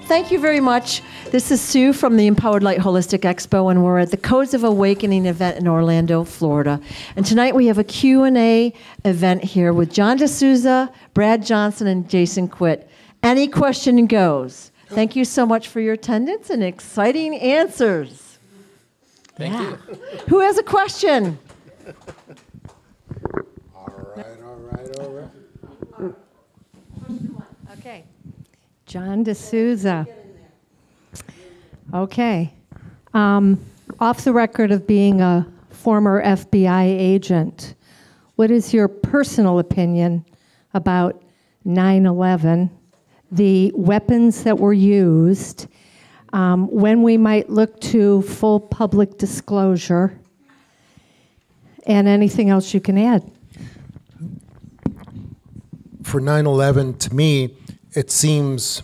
thank you very much. This is Sue from the Empowered Light Holistic Expo, and we're at the Codes of Awakening event in Orlando, Florida. And tonight we have a Q&A event here with John DeSouza, Brad Johnson, and Jason Quitt. Any question goes. Thank you so much for your attendance and exciting answers. Thank you. Who has a question? All right. Okay. John DeSouza. Okay. Off the record of being a former FBI agent, what is your personal opinion about 9/11, the weapons that were used, when we might look to full public disclosure, and anything else you can add? For 9/11, to me, it seems,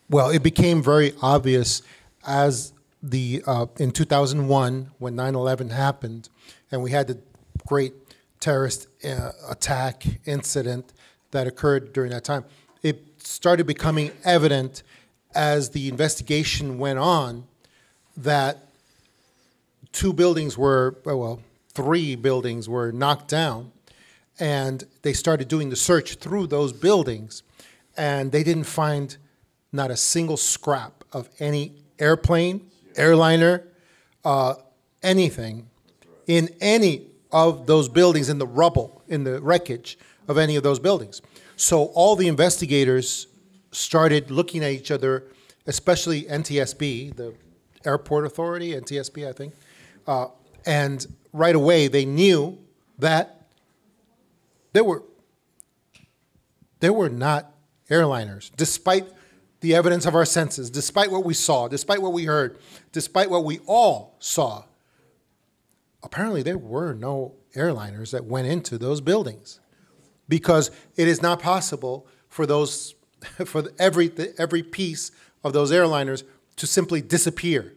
well, it became very obvious as in 2001, when 9/11 happened, and we had the great terrorist attack incident that occurred during that time. It started becoming evident as the investigation went on that three buildings were knocked down, and they started doing the search through those buildings, and they didn't find not a single scrap of any airplane, airliner, anything in any of those buildings, in the rubble, in the wreckage of any of those buildings. So all the investigators started looking at each other, especially NTSB, the airport authority, NTSB, I think, and right away they knew that there were not airliners, despite the evidence of our senses, despite what we saw, despite what we heard, despite what we all saw. Apparently there were no airliners that went into those buildings, because it is not possible for every piece of those airliners to simply disappear.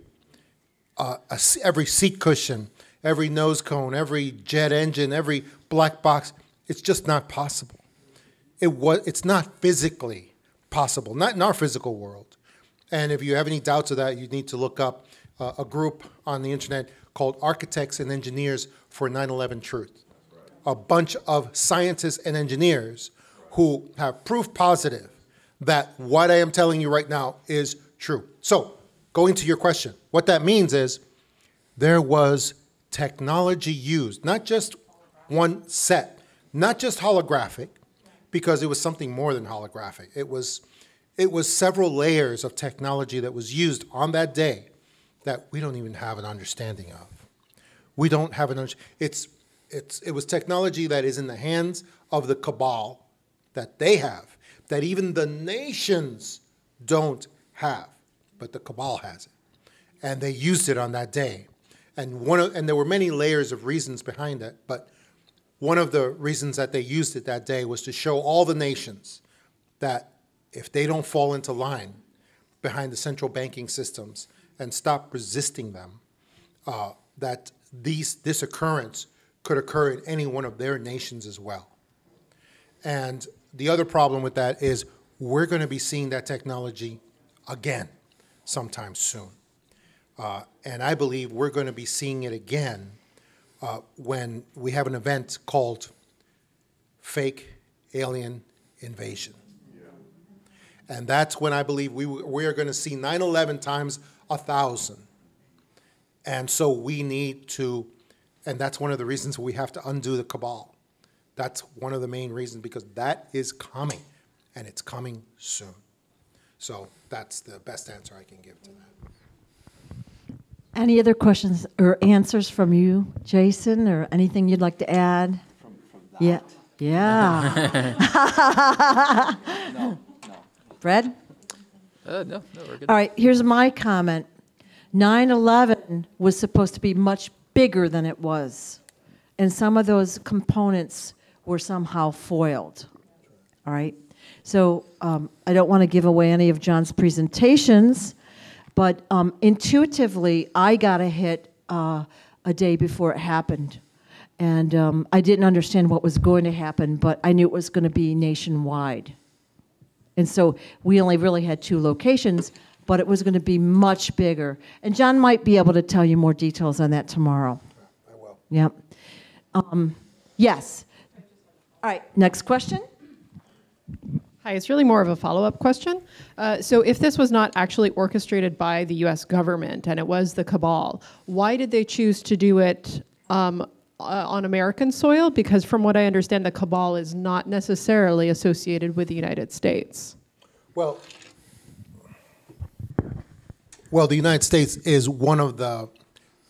Every seat cushion, every nose cone, every jet engine, every black box, it's just not possible. It's not physically possible, not in our physical world. And if you have any doubts of that, you need to look up a group on the internet called Architects and Engineers for 9/11 Truth. A bunch of scientists and engineers who have proof positive that what I am telling you right now is true. So, going to your question, what that means is there was technology used, not just one set, not just holographic, because it was something more than holographic. It was several layers of technology that was used on that day that we don't even have an understanding of. We don't have an understanding. It was technology that is in the hands of the cabal that they have, that even the nations don't have, but the cabal has it. And they used it on that day. And there were many layers of reasons behind it, but one of the reasons that they used it that day was to show all the nations that if they don't fall into line behind the central banking systems and stop resisting them, that this occurrence could occur in any one of their nations as well. And the other problem with that is we're going to be seeing that technology again sometime soon. And I believe we're going to be seeing it again when we have an event called Fake Alien Invasion. Yeah. And that's when I believe we are going to see 9/11 times 1,000. And so we need to, and that's one of the reasons we have to undo the cabal. That's one of the main reasons, because that is coming, and it's coming soon. So that's the best answer I can give to that. Any other questions or answers from you, Jason, or anything you'd like to add? From that? Yeah. No. Fred? No, we're good. All right, here's my comment. 9/11 was supposed to be much bigger than it was, and some of those components were somehow foiled. All right? So I don't want to give away any of John's presentations, but intuitively, I got a hit a day before it happened. And I didn't understand what was going to happen, but I knew it was going to be nationwide. And so we only really had 2 locations, but it was going to be much bigger. And John might be able to tell you more details on that tomorrow. I will. Yep. Yes. All right, next question. Hi, it's really more of a follow-up question. So if this was not actually orchestrated by the U.S. government and it was the cabal, why did they choose to do it on American soil? Because from what I understand, the cabal is not necessarily associated with the United States. Well, the United States is one of the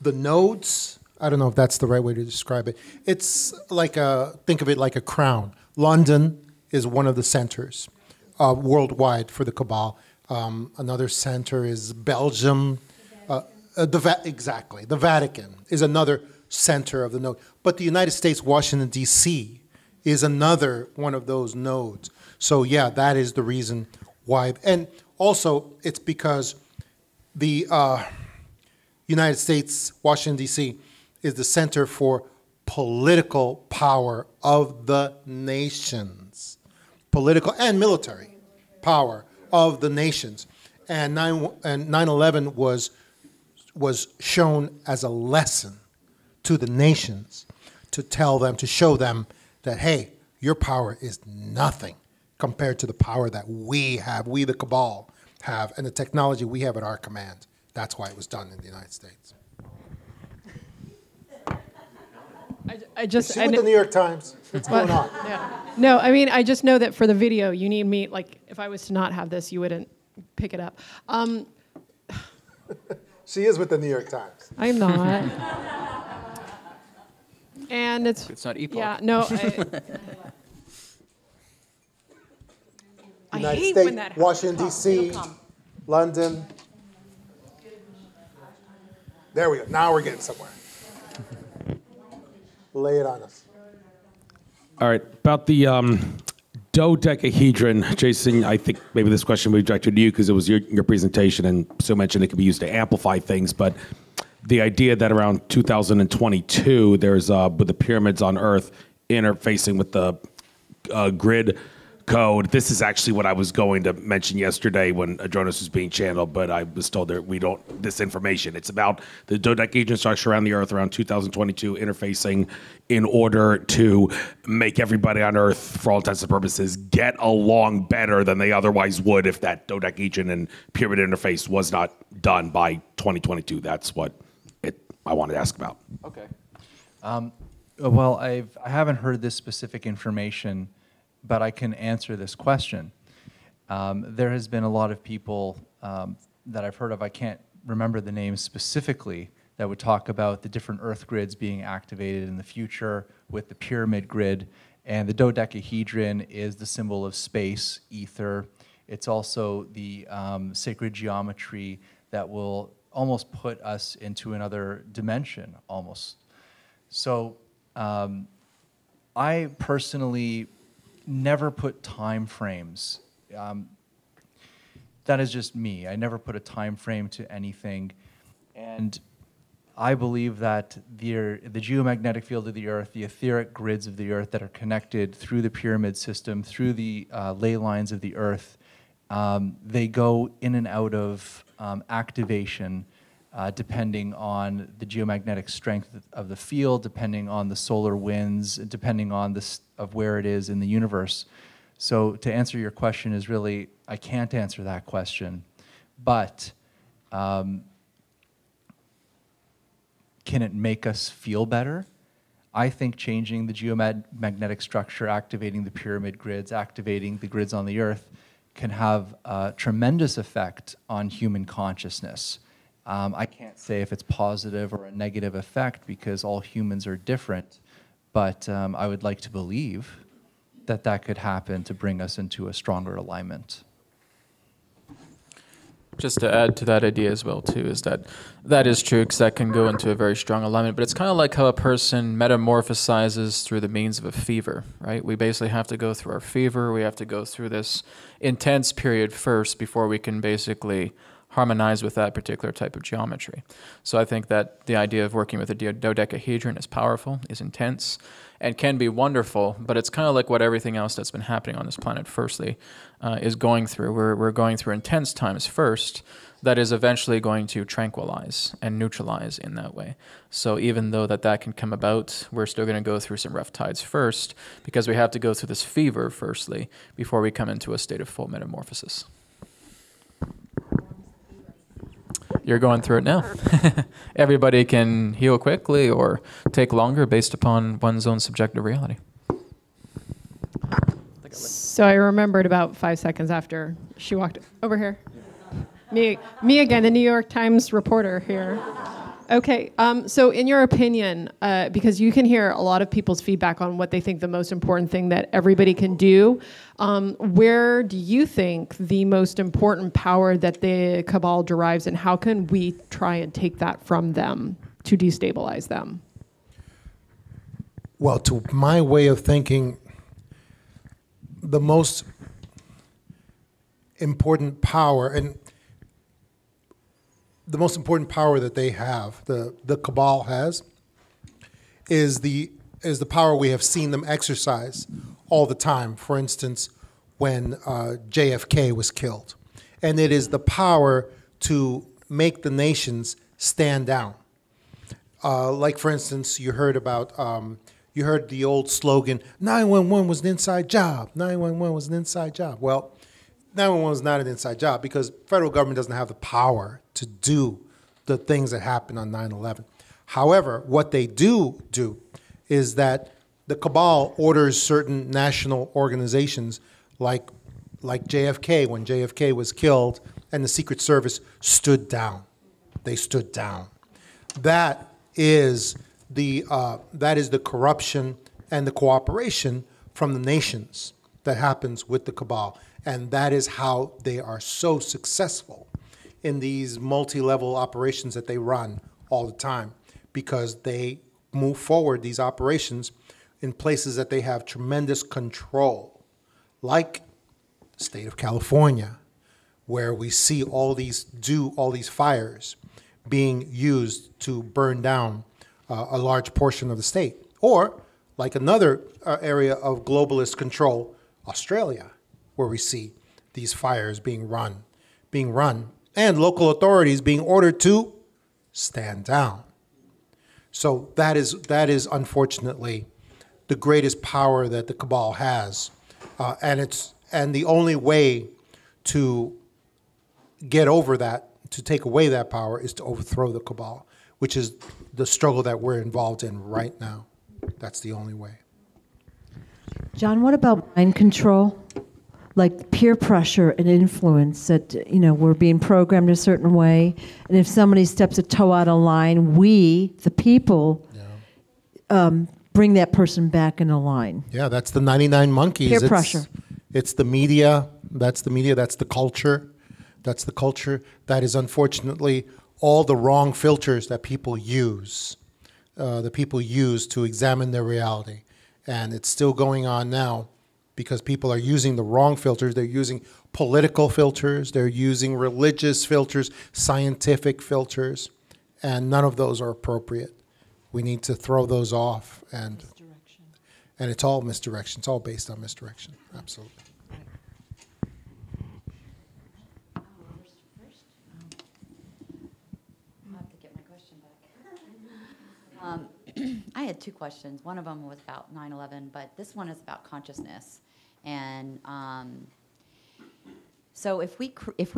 nodes. I don't know if that's the right way to describe it. It's like think of it like a crown. London is one of the centers worldwide for the cabal. Another center is Belgium. Exactly. The Vatican is another center of the node. But the United States, Washington, D.C. is another one of those nodes. So, yeah, that is the reason why. And also, it's because the United States, Washington, D.C., is the center for political power of the nations. Political and military power of the nations. And 9/11 was shown as a lesson to the nations to tell them, to show them that, hey, your power is nothing compared to the power that we have, we the cabal have, and the technology we have at our command. That's why it was done in the United States. I just See with the New York Times, what's going on? Yeah. No, I mean, I just know that for the video, you need me, like, if I was to not have this, you wouldn't pick it up. She is with the New York Times. I'm not. And It's not EPUB. Yeah, no. I United hate States, when that happens. Washington, D.C., London. There we go. Now we're getting somewhere. Lay it on us. All right, about the dodecahedron, Jason, I think maybe this question would be directed to you because it was your presentation, and Sue mentioned it could be used to amplify things, but the idea that around 2022, there's, with the pyramids on Earth interfacing with the grid code, this is actually what I was going to mention yesterday when Adronis was being channeled, but I was told that we don't, this information. It's about the dodecahedron structure around the Earth around 2022 interfacing in order to make everybody on Earth, for all intents and purposes, get along better than they otherwise would if that dodecahedron and pyramid interface was not done by 2022. That's what I wanted to ask about. Okay. Well, I haven't heard this specific information, but I can answer this question. There has been a lot of people that I've heard of, I can't remember the names specifically, that would talk about the different Earth grids being activated in the future with the pyramid grid. And the dodecahedron is the symbol of space, ether. It's also the sacred geometry that will almost put us into another dimension, almost. So I personally never put time frames. That is just me. I never put a time frame to anything. And I believe that the geomagnetic field of the Earth, the etheric grids of the Earth that are connected through the pyramid system, through the ley lines of the Earth, they go in and out of activation depending on the geomagnetic strength of the field, depending on the solar winds, depending on of where it is in the universe. So to answer your question is really, I can't answer that question, but can it make us feel better? I think changing the geomagnetic structure, activating the pyramid grids, activating the grids on the Earth can have a tremendous effect on human consciousness. I can't say if it's positive or a negative effect because all humans are different, but I would like to believe that that could happen to bring us into a stronger alignment. Just to add to that idea as well, too, is that that is true because that can go into a very strong alignment. But it's kind of like how a person metamorphosizes through the means of a fever, right? We basically have to go through our fever. We have to go through this intense period first before we can basically harmonize with that particular type of geometry. So I think that the idea of working with a dodecahedron is powerful, is intense, and can be wonderful, but it's kind of like what everything else that's been happening on this planet firstly is going through. We're going through intense times first that is eventually going to tranquilize and neutralize in that way. So even though that can come about, we're still going to go through some rough tides first because we have to go through this fever firstly before we come into a state of full metamorphosis. You're going through it now. Everybody can heal quickly or take longer based upon one's own subjective reality. So I remembered about 5 seconds after she walked over here. Me again, the New York Times reporter here. Okay, so in your opinion, because you can hear a lot of people's feedback on what they think the most important thing that everybody can do, where do you think the most important power that the cabal derives, and how can we try and take that from them to destabilize them? Well, to my way of thinking, the most important power, and the most important power that they have, the cabal has, is the power we have seen them exercise all the time. For instance, when JFK was killed, and it is the power to make the nations stand down. Like for instance, you heard the old slogan, 911 was an inside job. 911 was an inside job. Well, 911 is not an inside job because federal government doesn't have the power to do the things that happened on 9/11. However, what they do is that the cabal orders certain national organizations like JFK, when JFK was killed and the Secret Service stood down. They stood down. That is the corruption and the cooperation from the nations that happens with the cabal. And that is how they are so successful in these multi-level operations that they run all the time, because they move forward these operations in places that they have tremendous control, like the state of California, where we see all these fires being used to burn down a large portion of the state. Or like another area of globalist control, Australia, where we see these fires being run, and local authorities being ordered to stand down. So that is unfortunately the greatest power that the cabal has, and the only way to get over that, to take away that power, is to overthrow the cabal, which is the struggle that we're involved in right now. That's the only way. John, what about mind control? Like peer pressure and influence that, we're being programmed a certain way. And if somebody steps a toe out of line, we, the people, bring that person back in a line. Yeah, that's the 99 monkeys. Peer pressure. It's the media. That's the media. That's the culture. That's the culture. That is unfortunately all the wrong filters that people use. The people use to examine their reality. And it's still going on now, because people are using the wrong filters. They're using political filters, they're using religious filters, scientific filters, and none of those are appropriate. We need to throw those off, and it's all misdirection. It's all based on misdirection, absolutely. I'll have to get my question back. I had two questions. One of them was about 9/11, but this one is about consciousness. And so if we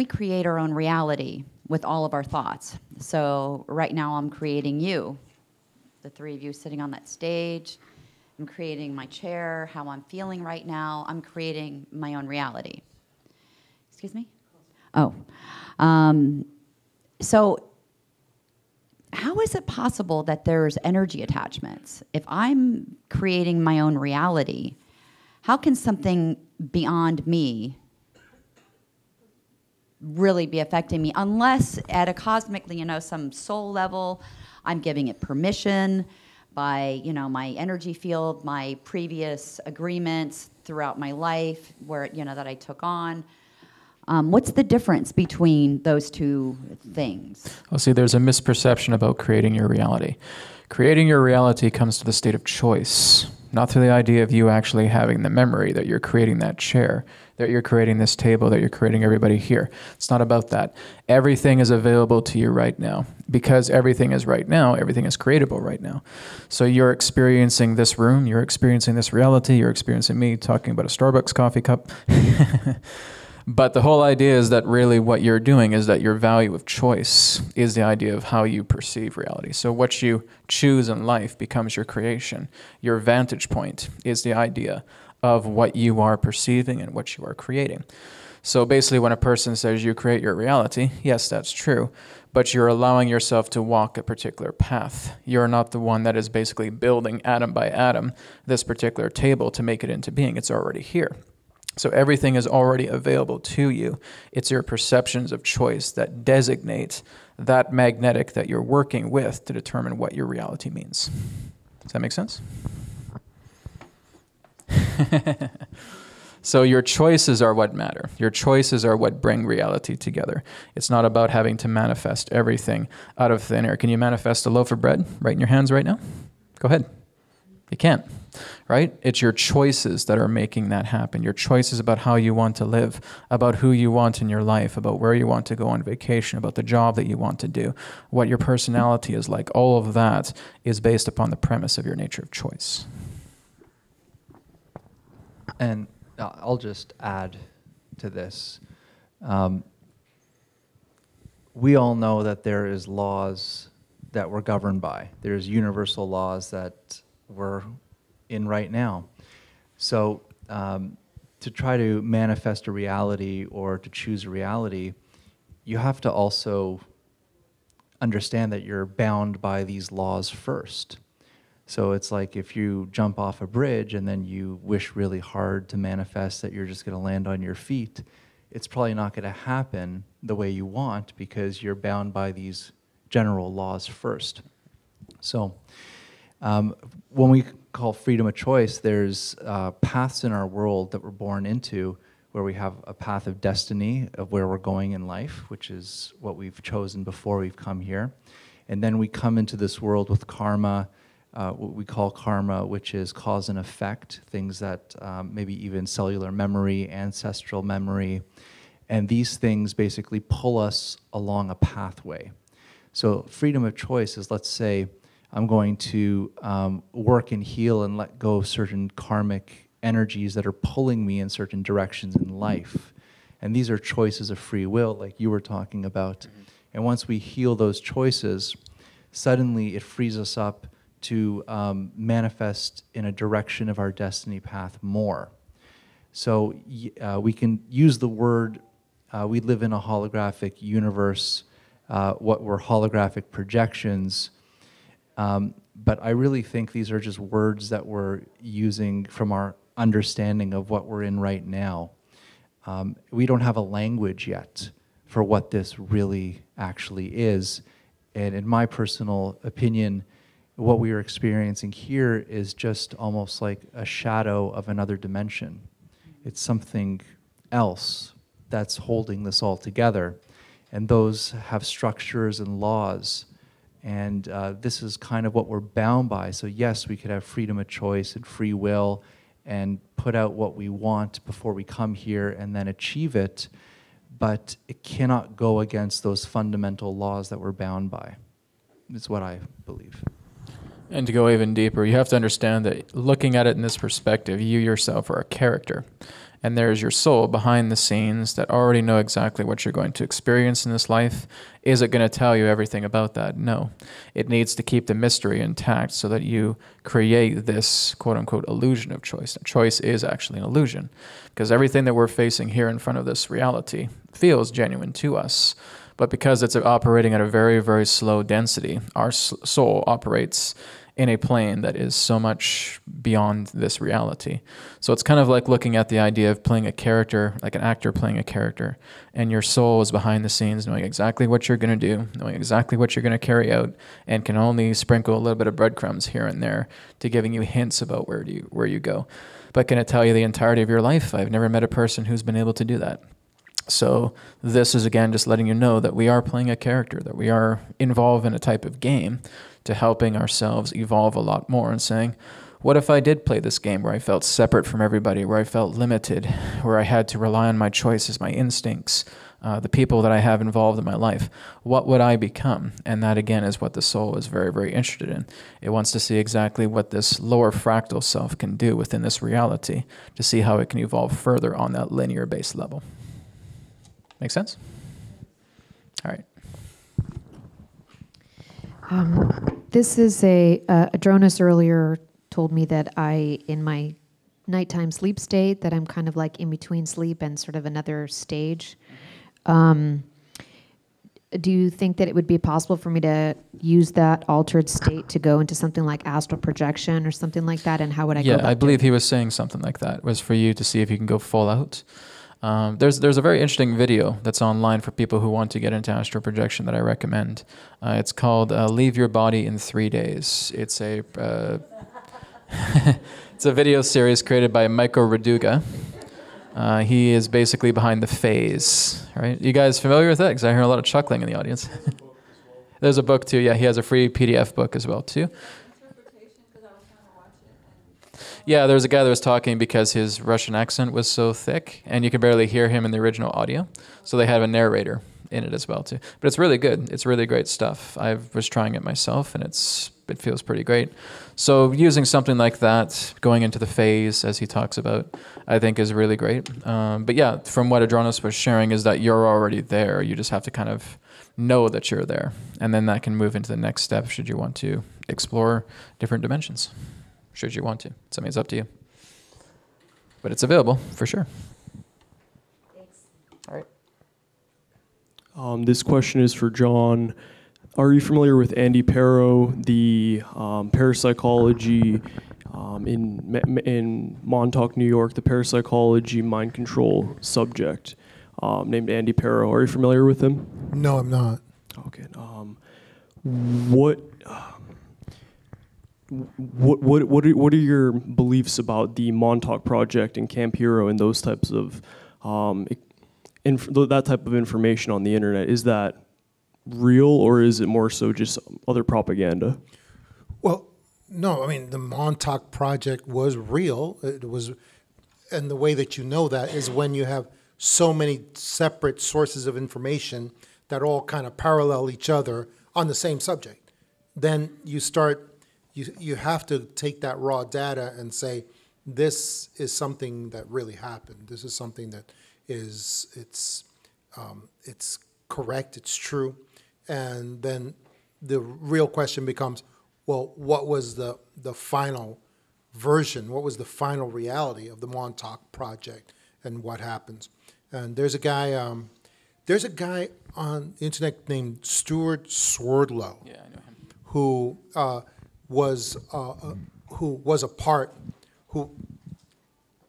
create our own reality with all of our thoughts, so right now I'm creating you, the three of you sitting on that stage, I'm creating my chair, how I'm feeling right now, I'm creating my own reality. Excuse me? Oh. So how is it possible that there's energy attachments? If I'm creating my own reality, how can something beyond me really be affecting me, unless at a cosmically, some soul level, I'm giving it permission by, my energy field, my previous agreements throughout my life, where, that I took on. What's the difference between those two things? Well, see, there's a misperception about creating your reality. Creating your reality comes to the state of choice, not through the idea of you actually having the memory that you're creating that chair, that you're creating this table, that you're creating everybody here. It's not about that. Everything is available to you right now. Because everything is right now, everything is creatable right now. So you're experiencing this room, you're experiencing this reality, you're experiencing me talking about a Starbucks coffee cup. But the whole idea is that really what you're doing is that your value of choice is the idea of how you perceive reality. So what you choose in life becomes your creation. Your vantage point is the idea of what you are perceiving and what you are creating. So basically when a person says you create your reality, yes, that's true, but you're allowing yourself to walk a particular path. You're not the one that is basically building atom by atom this particular table to make it into being. It's already here. So everything is already available to you. It's your perceptions of choice that designate that magnetic that you're working with to determine what your reality means. Does that make sense? So your choices are what matter. Your choices are what bring reality together. It's not about having to manifest everything out of thin air. Can you manifest a loaf of bread right in your hands right now? Go ahead. You can't, right? It's your choices that are making that happen. Your choices about how you want to live, about who you want in your life, about where you want to go on vacation, about the job that you want to do, what your personality is like. All of that is based upon the premise of your nature of choice. And I'll just add to this. We all know that there is laws that we're governed by. There's universal laws that we're in right now. So to try to manifest a reality or to choose a reality, you have to also understand that you're bound by these laws first. So it's like if you jump off a bridge and then you wish really hard to manifest that you're just going to land on your feet, it's probably not going to happen the way you want because you're bound by these general laws first. So when we call freedom of choice, there's paths in our world that we're born into where we have a path of destiny of where we're going in life, which is what we've chosen before we've come here. And then we come into this world with karma, what we call karma, which is cause and effect, things that maybe even cellular memory, ancestral memory, and these things basically pull us along a pathway. So freedom of choice is, let's say, I'm going to work and heal and let go of certain karmic energies that are pulling me in certain directions in life. And these are choices of free will, like you were talking about. Mm-hmm. And once we heal those choices, suddenly it frees us up to manifest in a direction of our destiny path more. So we can use the word, we live in a holographic universe, what were holographic projections, but I really think these are just words that we're using from our understanding of what we're in right now. We don't have a language yet for what this really actually is, and in my personal opinion, what we are experiencing here is just almost like a shadow of another dimension. It's something else that's holding this all together. And those have structures and laws. And this is kind of what we're bound by. So yes, we could have freedom of choice and free will and put out what we want before we come here and then achieve it. But it cannot go against those fundamental laws that we're bound by. Is what I believe. And to go even deeper, you have to understand that looking at it in this perspective, you yourself are a character. And there's your soul behind the scenes that already know exactly what you're going to experience in this life. Is it going to tell you everything about that? No. It needs to keep the mystery intact so that you create this quote-unquote illusion of choice. And choice is actually an illusion because everything that we're facing here in front of this reality feels genuine to us. But because it's operating at a very, very slow density, our soul operates in a plane that is so much beyond this reality. So it's kind of like looking at the idea of playing a character, like an actor playing a character, and your soul is behind the scenes knowing exactly what you're going to do, knowing exactly what you're going to carry out, and can only sprinkle a little bit of breadcrumbs here and there to giving you hints about where you go. But can it tell you the entirety of your life? I've never met a person who's been able to do that. So this is, again, just letting you know that we are playing a character, that we are involved in a type of game to helping ourselves evolve a lot more and saying, what if I did play this game where I felt separate from everybody, where I felt limited, where I had to rely on my choices, my instincts, the people that I have involved in my life? What would I become? And that, again, is what the soul is very, very interested in. It wants to see exactly what this lower fractal self can do within this reality to see how it can evolve further on that linear base level. Make sense? All right. This is Adronis earlier told me that in my nighttime sleep state, that I'm kind of like in between sleep and sort of another stage. Do you think that it would be possible for me to use that altered state to go into something like astral projection or something like that? And how would I go about I believe doing he was saying something like that, was for you to see if you can go full out. There's a very interesting video that's online for people who want to get into astral projection that I recommend. It's called Leave Your Body in 3 Days. It's a it's a video series created by Michael Raduga. He is basically behind the phase, right? You guys familiar with that? Because I hear a lot of chuckling in the audience. There's a book too. Yeah, he has a free PDF book as well too. Yeah, there was a guy that was talking because his Russian accent was so thick, and you could barely hear him in the original audio. So they have a narrator in it as well too. But it's really good. It's really great stuff. I was trying it myself, and it feels pretty great. So using something like that, going into the phase as he talks about, I think is really great. But yeah, from what Adronis was sharing is that you're already there. You just have to kind of know that you're there, and then that can move into the next step should you want to explore different dimensions. Should you want to. I mean, it's up to you. But it's available, for sure. Thanks. All right. This question is for John. Are you familiar with Andy Pero, the parapsychology in Montauk, New York, the parapsychology mind control subject named Andy Pero? Are you familiar with him? No, I'm not. Okay. What are your beliefs about the Montauk Project and Camp Hero and those types of that type of information on the internet? Is that real, or is it more so just other propaganda? Well, no. I mean, the Montauk Project was real. It was, and the way that you know that is when you have so many separate sources of information that all kind of parallel each other on the same subject. Then you start. You have to take that raw data and say, this is something that really happened. This is something that it's correct, it's true. And then the real question becomes, well, what was the final version? What was the final reality of the Montauk Project, and what happens? And there's a guy on the internet named Stuart Swerdlow. Yeah, I know him. Who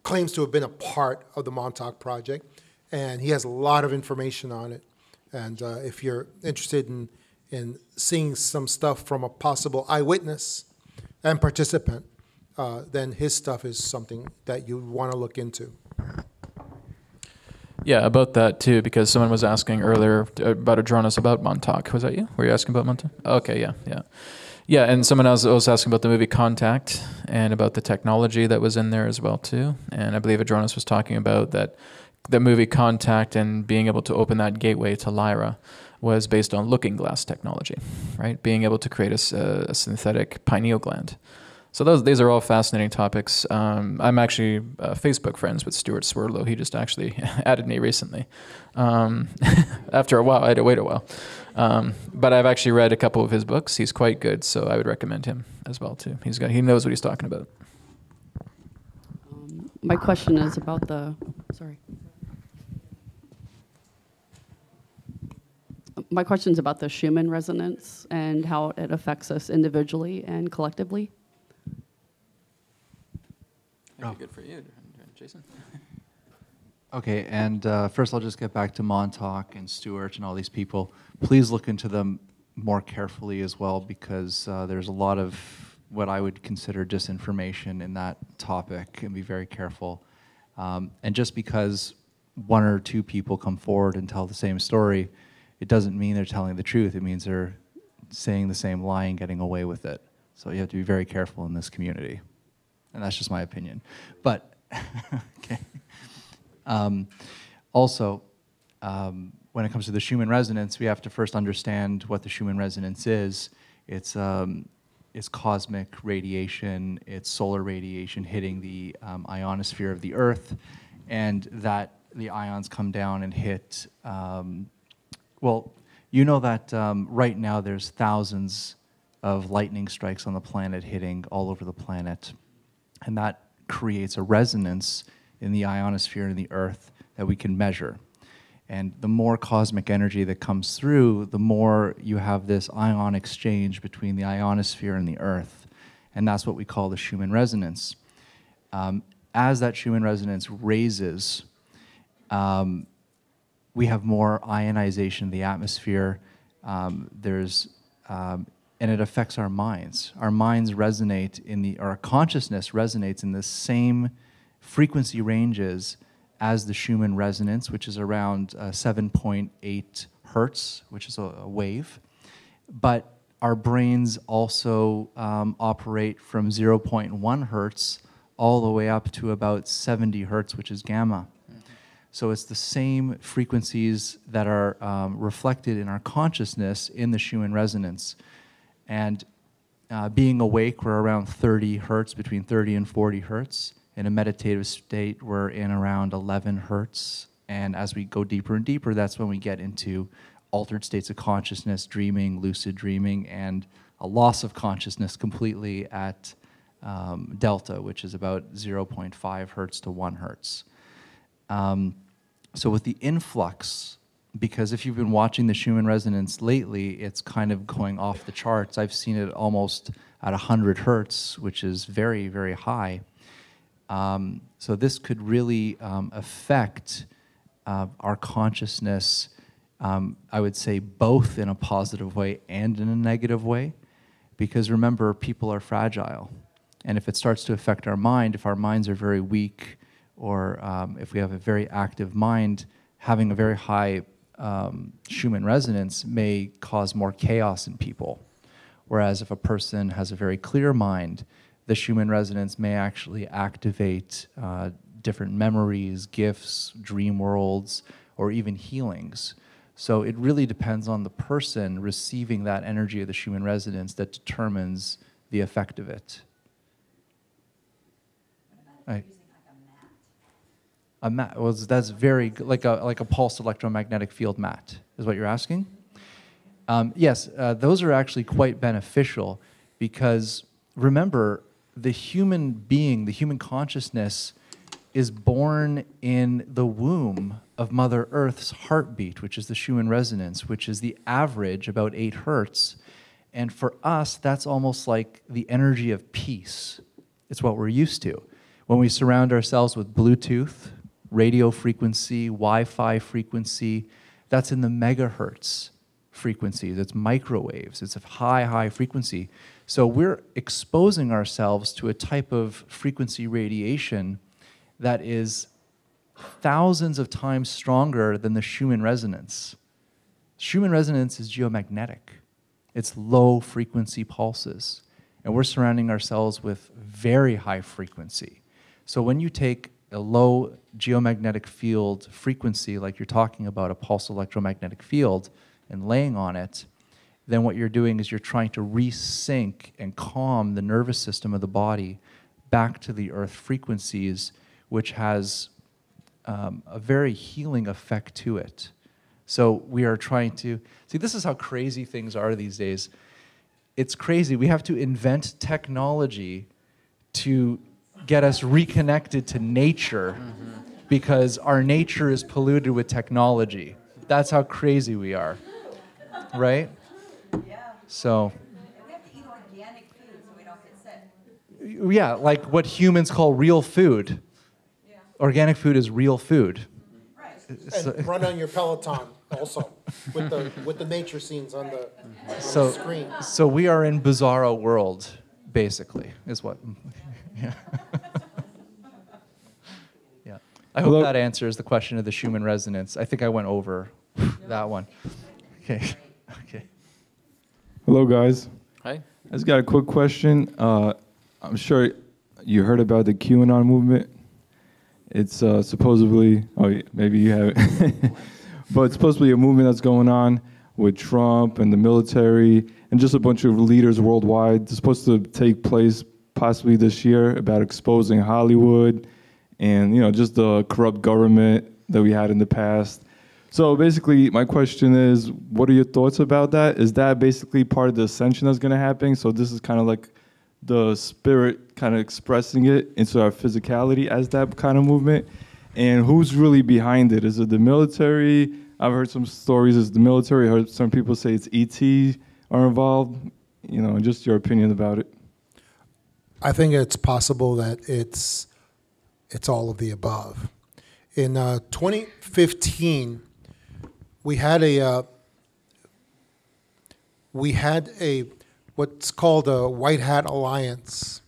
claims to have been a part of the Montauk Project, and he has a lot of information on it. And if you're interested in seeing some stuff from a possible eyewitness and participant, then his stuff is something that you want to look into. Yeah, about that too, because someone was asking earlier about Adronis about Montauk. Was that you? Were you asking about Montauk? Okay, yeah. Yeah, and someone else was asking about the movie Contact and about the technology that was in there as well too. And I believe Adronis was talking about that the movie Contact and being able to open that gateway to Lyra was based on looking glass technology, right? Being able to create a synthetic pineal gland. So these are all fascinating topics. I'm actually Facebook friends with Stuart Swerdlow. He just actually added me recently. After a while, I had to wait a while. But I've actually read a couple of his books. He's quite good, so I would recommend him as well too. He knows what he's talking about. My question is about My question's about the Schumann resonance and how it affects us individually and collectively. That'd be good for you, Jason. Okay, and first I'll just get back to Montauk and Stewart and all these people. Please look into them more carefully as well, because there's a lot of what I would consider disinformation in that topic, and be very careful. And just because one or two people come forward and tell the same story, it doesn't mean they're telling the truth. It means they're saying the same lie and getting away with it. So you have to be very careful in this community. And that's just my opinion. But, okay. Also, when it comes to the Schumann resonance, we have to first understand what the Schumann resonance is. It's cosmic radiation, it's solar radiation hitting the ionosphere of the Earth, and that the ions come down and hit, well, you know that right now there's thousands of lightning strikes on the planet hitting all over the planet, and that creates a resonance in the ionosphere and the Earth that we can measure. And the more cosmic energy that comes through, the more you have this ion exchange between the ionosphere and the Earth. And that's what we call the Schumann resonance. As that Schumann resonance raises, we have more ionization of the atmosphere. And it affects our minds. Our minds resonate our consciousness resonates in the same frequency ranges as the Schumann resonance, which is around 7.8 hertz, which is a wave. But our brains also operate from 0.1 hertz all the way up to about 70 hertz, which is gamma. So it's the same frequencies that are reflected in our consciousness in the Schumann resonance. And being awake, we're around 30 hertz, between 30 and 40 hertz. In a meditative state, we're in around 11 hertz. And as we go deeper and deeper, that's when we get into altered states of consciousness, dreaming, lucid dreaming, and a loss of consciousness completely at delta, which is about 0.5 hertz to 1 hertz. So with the influx, because if you've been watching the Schumann resonance lately, it's kind of going off the charts. I've seen it almost at 100 hertz, which is very, very high. So this could really affect our consciousness, I would say both in a positive way and in a negative way, because remember, people are fragile. And if it starts to affect our mind, if our minds are very weak, or if we have a very active mind, having a very high Schumann resonance may cause more chaos in people. Whereas if a person has a very clear mind, the Schumann resonance may actually activate different memories, gifts, dream worlds, or even healings. So it really depends on the person receiving that energy of the Schumann resonance that determines the effect of it. A mat, well, that's very good, like a pulsed electromagnetic field mat, is what you're asking? Yes, those are actually quite beneficial because remember, the human being, the human consciousness is born in the womb of Mother Earth's heartbeat, which is the Schumann resonance, which is the average, about 8 hertz. And for us, that's almost like the energy of peace. It's what we're used to. When we surround ourselves with Bluetooth, radio frequency, Wi-Fi frequency, that's in the megahertz frequencies. It's microwaves. It's a high, high frequency. So we're exposing ourselves to a type of frequency radiation that is thousands of times stronger than the Schumann resonance. Schumann resonance is geomagnetic. It's low frequency pulses. And we're surrounding ourselves with very high frequency. So when you take a low geomagnetic field frequency, like you're talking about, a pulse electromagnetic field, and laying on it, then what you're doing is you're trying to resync and calm the nervous system of the body back to the earth frequencies, which has a very healing effect to it. So we are trying to, see, this is how crazy things are these days. It's crazy. We have to invent technology to get us reconnected to nature because our nature is polluted with technology. That's how crazy we are, right? Yeah. So. And we have to eat organic food so we don't get sick. Yeah, like what humans call real food. Yeah. Organic food is real food. Right. And run on your Peloton also with the nature scenes on the screen. So we are in bizarro world, basically, is what. Yeah. Yeah. I hope that answers the question of the Schumann resonance. I think I went over that one. Okay. Okay. Hello, guys. Hi. I just got a quick question. I'm sure you heard about the QAnon movement. It's supposedly, maybe you haven't, but it's supposed to be a movement that's going on with Trump and the military and just a bunch of leaders worldwide. It's supposed to take place possibly this year about exposing Hollywood and, just the corrupt government that we had in the past. So basically, my question is, what are your thoughts about that? Is that basically part of the ascension that's going to happen? So this is kind of like the spirit kind of expressing it into our physicality as that kind of movement? And who's really behind it? Is it the military? I've heard some stories it's the military. I heard some people say it's ET are involved. Just your opinion about it. I think it's possible that it's all of the above. In 2015, we had a what's called a White Hat Alliance.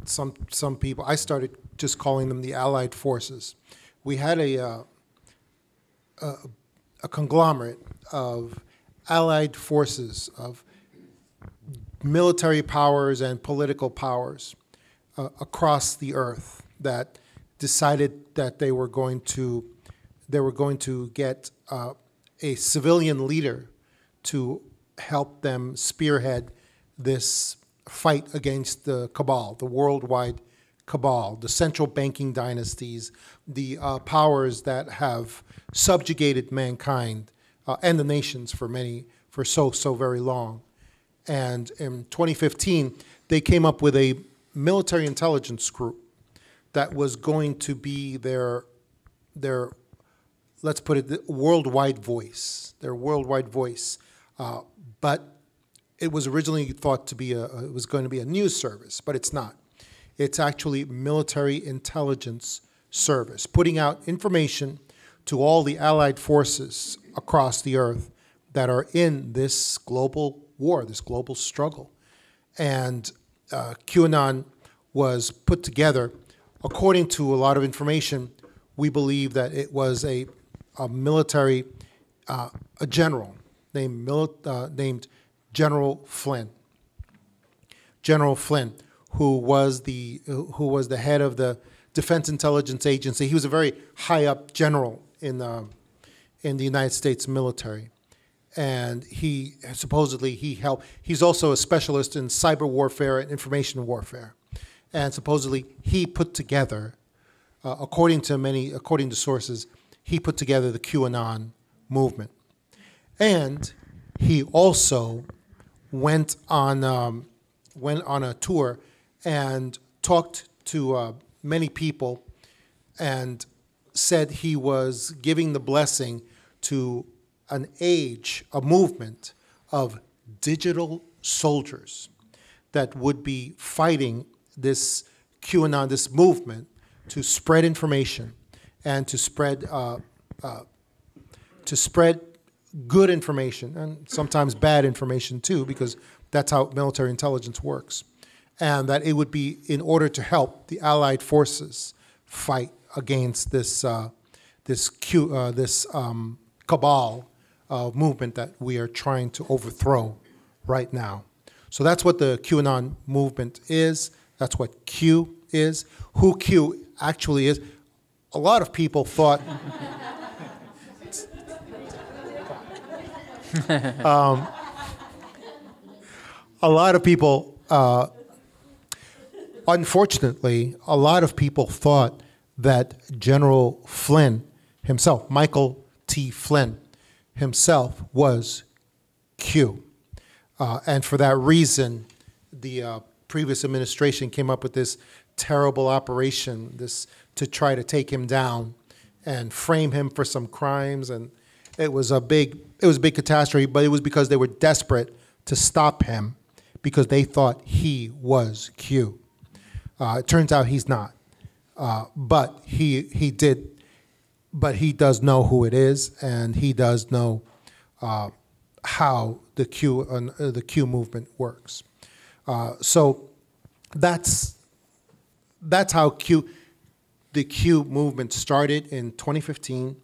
Some people, I started just calling them the Allied Forces. We had a conglomerate of Allied forces, of military powers and political powers across the earth that decided that they were going to get a civilian leader to help them spearhead this fight against the cabal, the worldwide cabal, the central banking dynasties, the powers that have subjugated mankind and the nations for so very long. And in 2015, they came up with a military intelligence group that was going to be their let's put it, worldwide voice, their worldwide voice. But it was originally thought to be it was going to be a news service, but it's not. It's actually military intelligence service, putting out information to all the Allied forces across the earth that are in this global war, this global struggle. And QAnon was put together. According to a lot of information, we believe that it was a military, a general named General Flynn. General Flynn, who was the head of the Defense Intelligence Agency. He was a very high up general in the United States military, and he supposedly helped. He's also a specialist in cyber warfare and information warfare, and supposedly he put together, according to sources, he put together the QAnon movement, and he also went on a tour and talked to many people and said he was giving the blessing to a movement of digital soldiers that would be fighting this QAnon, this movement, to spread information and to spread good information, and sometimes bad information too, because that's how military intelligence works. And that it would be in order to help the Allied forces fight against this cabal movement that we are trying to overthrow right now. So that's what the QAnon movement is. That's what Q is. Who Q actually is. A lot of people thought a lot of people, unfortunately, a lot of people thought that General Flynn himself, Michael T. Flynn himself, was Q. And for that reason, the previous administration came up with this terrible operation, to try to take him down and frame him for some crimes. And it was a big catastrophe, but it was because they were desperate to stop him because they thought he was Q. It turns out he's not, but he does know who it is, and he does know how the Q movement works. So that's how Q. the Q movement started in 2015.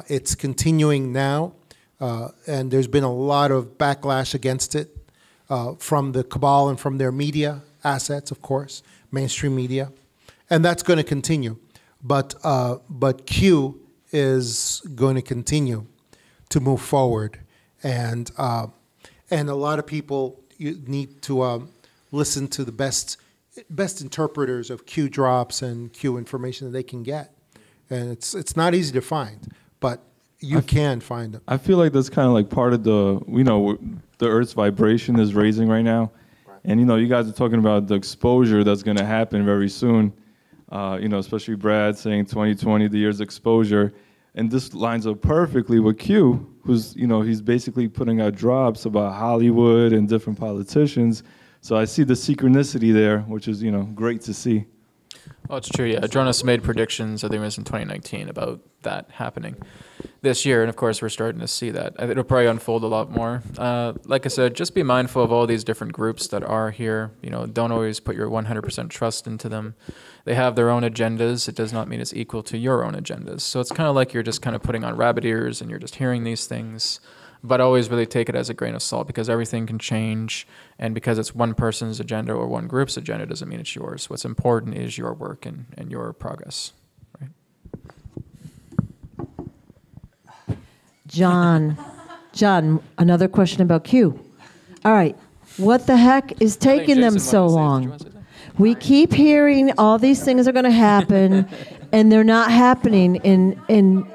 It's continuing now, and there's been a lot of backlash against it from the cabal and from their media assets, of course, mainstream media, and that's going to continue. But Q is going to continue to move forward, and a lot of people need to listen to the best interpreters of Q drops and Q information that they can get, and it's not easy to find, but you can find them. I feel like that's kind of like part of the, the Earth's vibration is raising right now. Right. And, you guys are talking about the exposure that's going to happen very soon. Especially Brad saying 2020, the year's exposure. And this lines up perfectly with Q, who's, he's basically putting out drops about Hollywood and different politicians. So I see the synchronicity there, which is, great to see. Oh, it's true, yeah. Adronis made predictions, I think it was in 2019, about that happening this year. And of course, we're starting to see that. It'll probably unfold a lot more. Like I said, just be mindful of all these different groups that are here. Don't always put your 100% trust into them. They have their own agendas. It does not mean it's equal to your own agendas. So it's kind of like you're just kind of putting on rabbit ears and you're just hearing these things. But always really take it as a grain of salt, because everything can change, and because it's one person's agenda or one group's agenda doesn't mean it's yours. What's important is your work and your progress. Right? John, another question about Q. All right, what the heck is taking them so long? We keep hearing all these things are going to happen, and they're not happening in.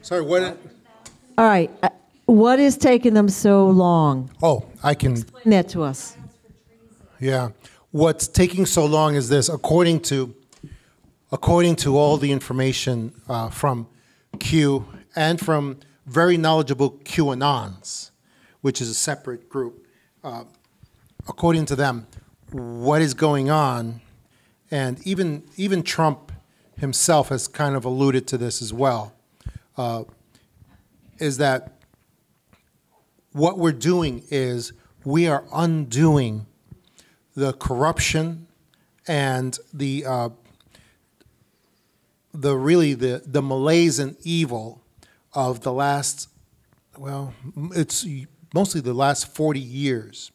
Sorry, what? All right, what is taking them so long? Oh, I can explain that to us. Yeah, what's taking so long is this. According to all the information from Q and from very knowledgeable QAnons, which is a separate group, according to them, what is going on, and even Trump himself has kind of alluded to this as well, is that what we're doing is we are undoing the corruption and the malaise and evil of the last, well, it's mostly the last 40 years,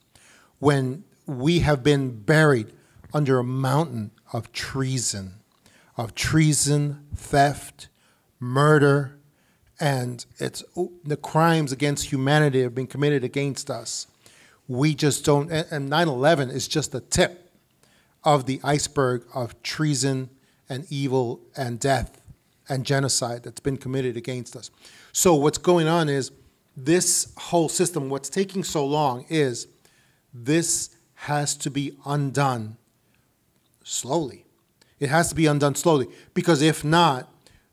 when we have been buried under a mountain of treason, theft, murder, and it's the crimes against humanity have been committed against us. We just don't, and 9/11 is just the tip of the iceberg of treason and evil and death and genocide that's been committed against us. So what's going on is this whole system, what's taking so long is this has to be undone slowly. It has to be undone slowly, because if not,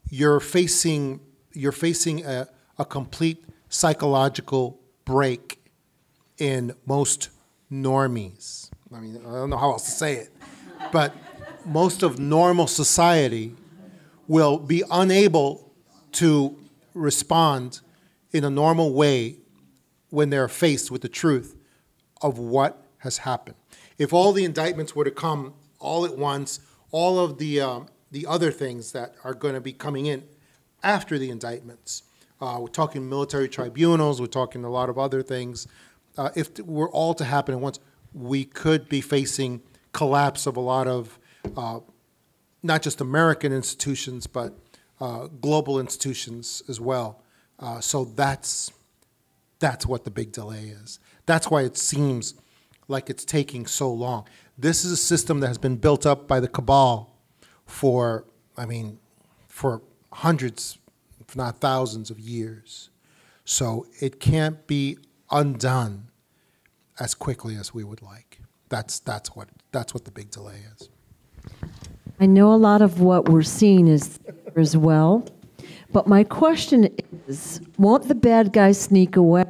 you're facing a complete psychological break in most normies. I mean, I don't know how else to say it, but most of normal society will be unable to respond in a normal way when they're faced with the truth of what has happened. If all the indictments were to come all at once, all of the other things that are going to be coming in after the indictments, we're talking military tribunals, we're talking a lot of other things. If we're all to happen at once, we could be facing collapse of a lot of not just American institutions, but global institutions as well. So that's what the big delay is. That's why it seems like it's taking so long. This is a system that has been built up by the cabal for hundreds, if not thousands of years. So it can't be undone as quickly as we would like. That's what the big delay is. I know a lot of what we're seeing is there as well, but my question is, won't the bad guys sneak away?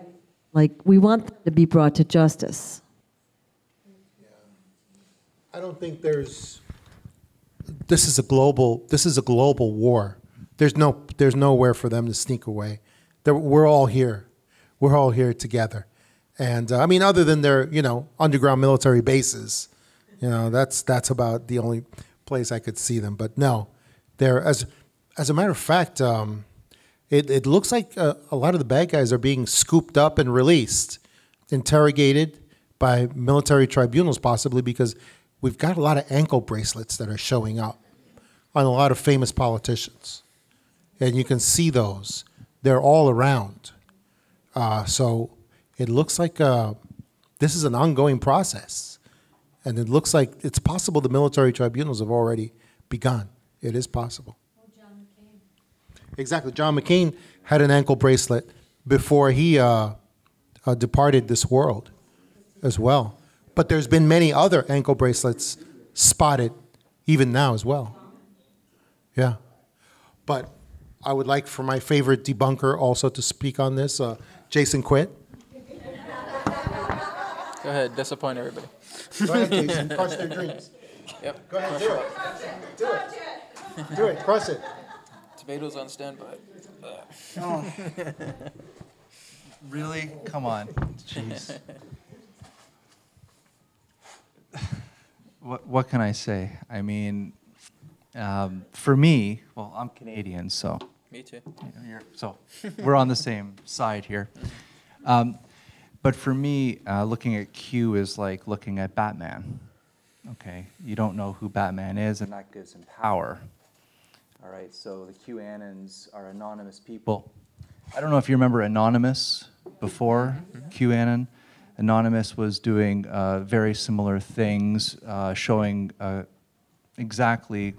Like, we want them to be brought to justice. I don't think this is a global war. There's nowhere for them to sneak away. We're all here. We're all here together. And I mean, other than their, underground military bases, that's about the only place I could see them. But no, they're as a matter of fact, it looks like a lot of the bad guys are being scooped up and released, interrogated by military tribunals, possibly because we've got a lot of ankle bracelets that are showing up on a lot of famous politicians, and you can see those. They're all around. So it looks like this is an ongoing process. And it looks like it's possible the military tribunals have already begun. It is possible. Oh, John McCain. Exactly. John McCain had an ankle bracelet before he departed this world as well. But there's been many other ankle bracelets spotted even now as well. Yeah. But I would like for my favorite debunker also to speak on this, Jason Quitt. Go ahead, disappoint everybody. Go ahead, Jason, crush their dreams. Yep. Go ahead, do it. Do it. Do it, crush it. Tomatoes on standby. Oh. Really? Come on. Jeez. What can I say? I mean, for me, well, I'm Canadian, so. Me too. So we're on the same side here. But for me, looking at Q is like looking at Batman. Okay, you don't know who Batman is, and that gives him power. All right, so the QAnons are anonymous people. I don't know if you remember Anonymous before QAnon. Anonymous was doing very similar things, showing exactly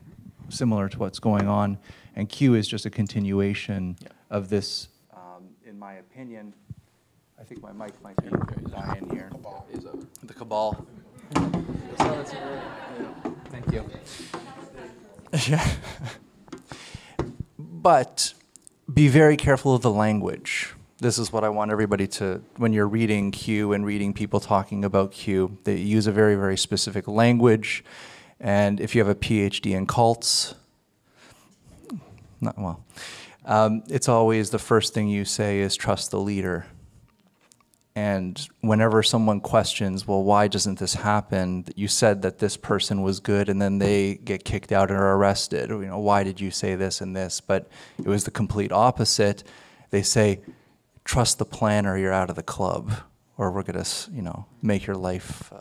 similar to what's going on, and Q is just a continuation of this, in my opinion. I think my mic might be dying here. The cabal. Thank you. Yeah. But be very careful of the language. This is what I want everybody to, when you're reading Q and reading people talking about Q, they use a very, very specific language. And if you have a PhD in cults, not well, it's always the first thing you say is trust the leader. And whenever someone questions, well, why doesn't this happen? You said that this person was good, and then they get kicked out or are arrested. You know, why did you say this and this? But it was the complete opposite. They say, trust the plan, or you're out of the club, or we're gonna, you know, make your life.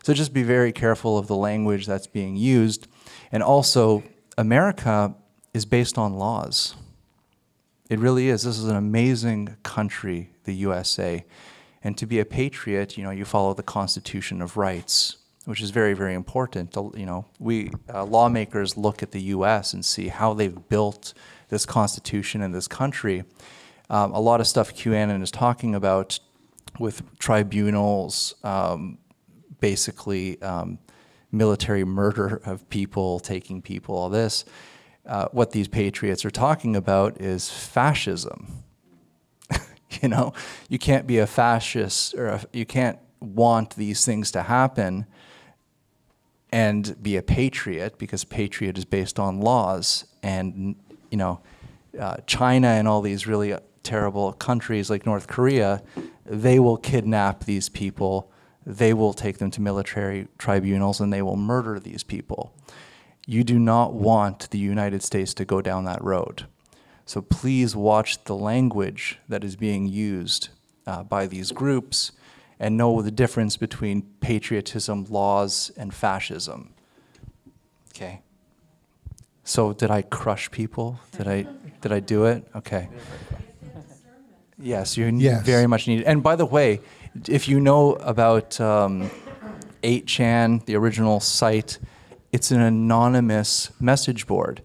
So just be very careful of the language that's being used, and also, America is based on laws. It really is. This is an amazing country, the USA. And to be a patriot, you know, you follow the Constitution of Rights, which is very, very important. You know, we lawmakers look at the US and see how they've built this Constitution in this country. A lot of stuff QAnon is talking about with tribunals, basically military murder of people, taking people, all this. What these patriots are talking about is fascism. You know, you can't be a fascist, or you can't want these things to happen and be a patriot, because patriot is based on laws. And, you know, China and all these really terrible countries like North Korea, they will kidnap these people, they will take them to military tribunals, and they will murder these people. You do not want the United States to go down that road. So please watch the language that is being used by these groups and know the difference between patriotism, laws, and fascism. Okay. So did I crush people? Did I do it? Okay. Yes, you very much need it. And by the way, if you know about 8chan, the original site, it's an anonymous message board.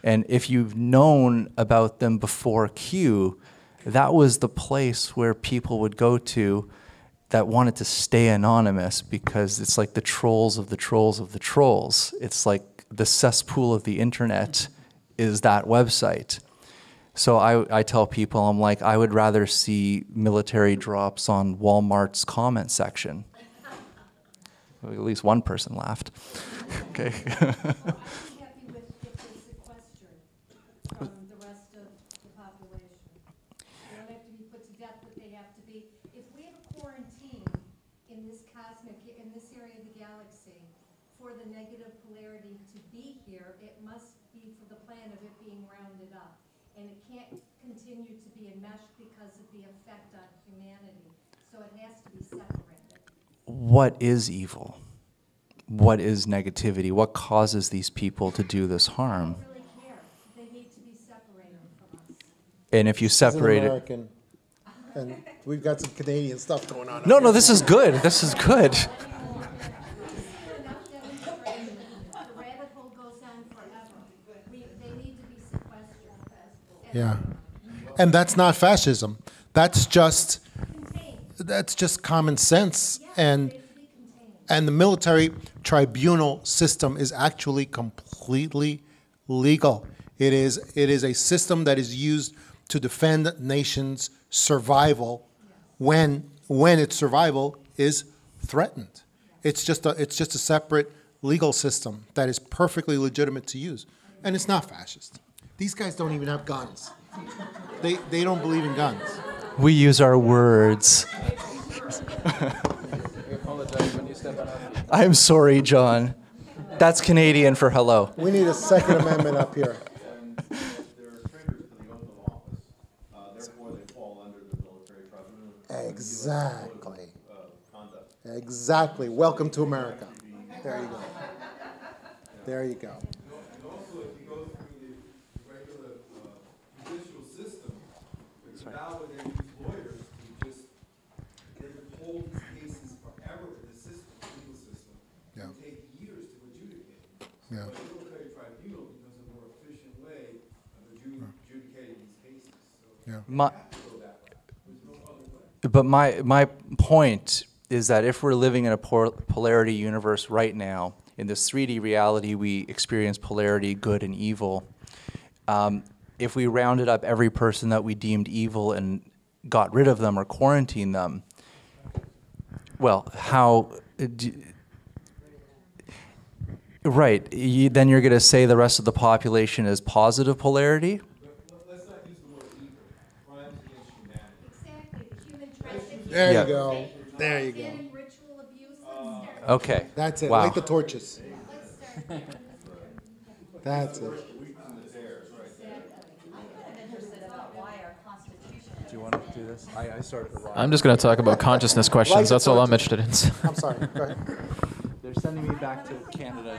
And if you've known about them before Q, that was the place where people would go to that wanted to stay anonymous, because it's like the trolls of the trolls of the trolls. It's like the cesspool of the internet is that website. So I tell people, I'm like, I would rather see military drops on Walmart's comment section. At least one person laughed. Okay. for the negative polarity to be here, it must be for the plan of it being rounded up. And it can't continue to be enmeshed because of the effect on humanity. So it has to be separated. What is evil? What is negativity? What causes these people to do this harm? They don't really care. They need to be separated from us. And if you separate it, American, and we've got some Canadian stuff going on. no, this is good. This is good. The rabbit hole goes on forever. They need to be sequestered. Yeah, and that's not fascism. That's just common sense, and the military tribunal system is actually completely legal. It is a system that is used to defend nations' survival when its survival is threatened. It's just a separate legal system that is perfectly legitimate to use, and it's not fascist. These guys don't even have guns. They don't believe in guns. We use our words. I'm sorry, John. That's Canadian for hello. We need a Second Amendment up here. Exactly. Exactly. Welcome to America. There you go. There you go. Also, if you go through the regular judicial system, nowadays use lawyers to just hold these cases forever in the system, legal system. Yeah. It take years to adjudicate. Yeah. But the military tribunal becomes a more efficient way of adjudicating these cases. So Yeah. But my point is that if we're living in a polarity universe right now, in this 3D reality we experience polarity, good and evil, if we rounded up every person that we deemed evil and got rid of them or quarantined them, well, right, then you're going to say the rest of the population is positive polarity? let's not use the word evil. Crimes against humanity. Exactly. The human trafficking. There Yeah. you go. There you go. Ritual abuse. Okay. That's it. Wow. Light the torches. That's it. Do you want to do this? I started to rock. I'm just going to talk about consciousness questions. That's all I'm interested in. I'm sorry. Go ahead. They're sending me back to Canada.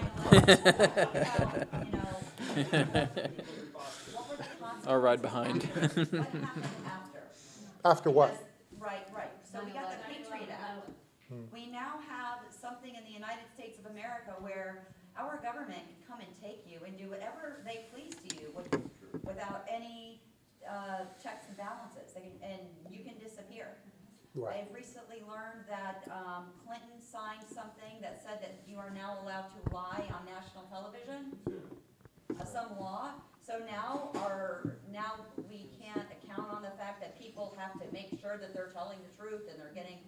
I'll ride behind. After what? Right. So we got the Patriot Act. We now have something in the United States of America where our government can come and take you and do whatever they please to you without any checks and balances. And you can disappear. Right. I've recently learned that Clinton signed something that said that you are now allowed to lie on national television, some law. So now we can't account on the fact that people have to make sure that they're telling the truth and they're getting,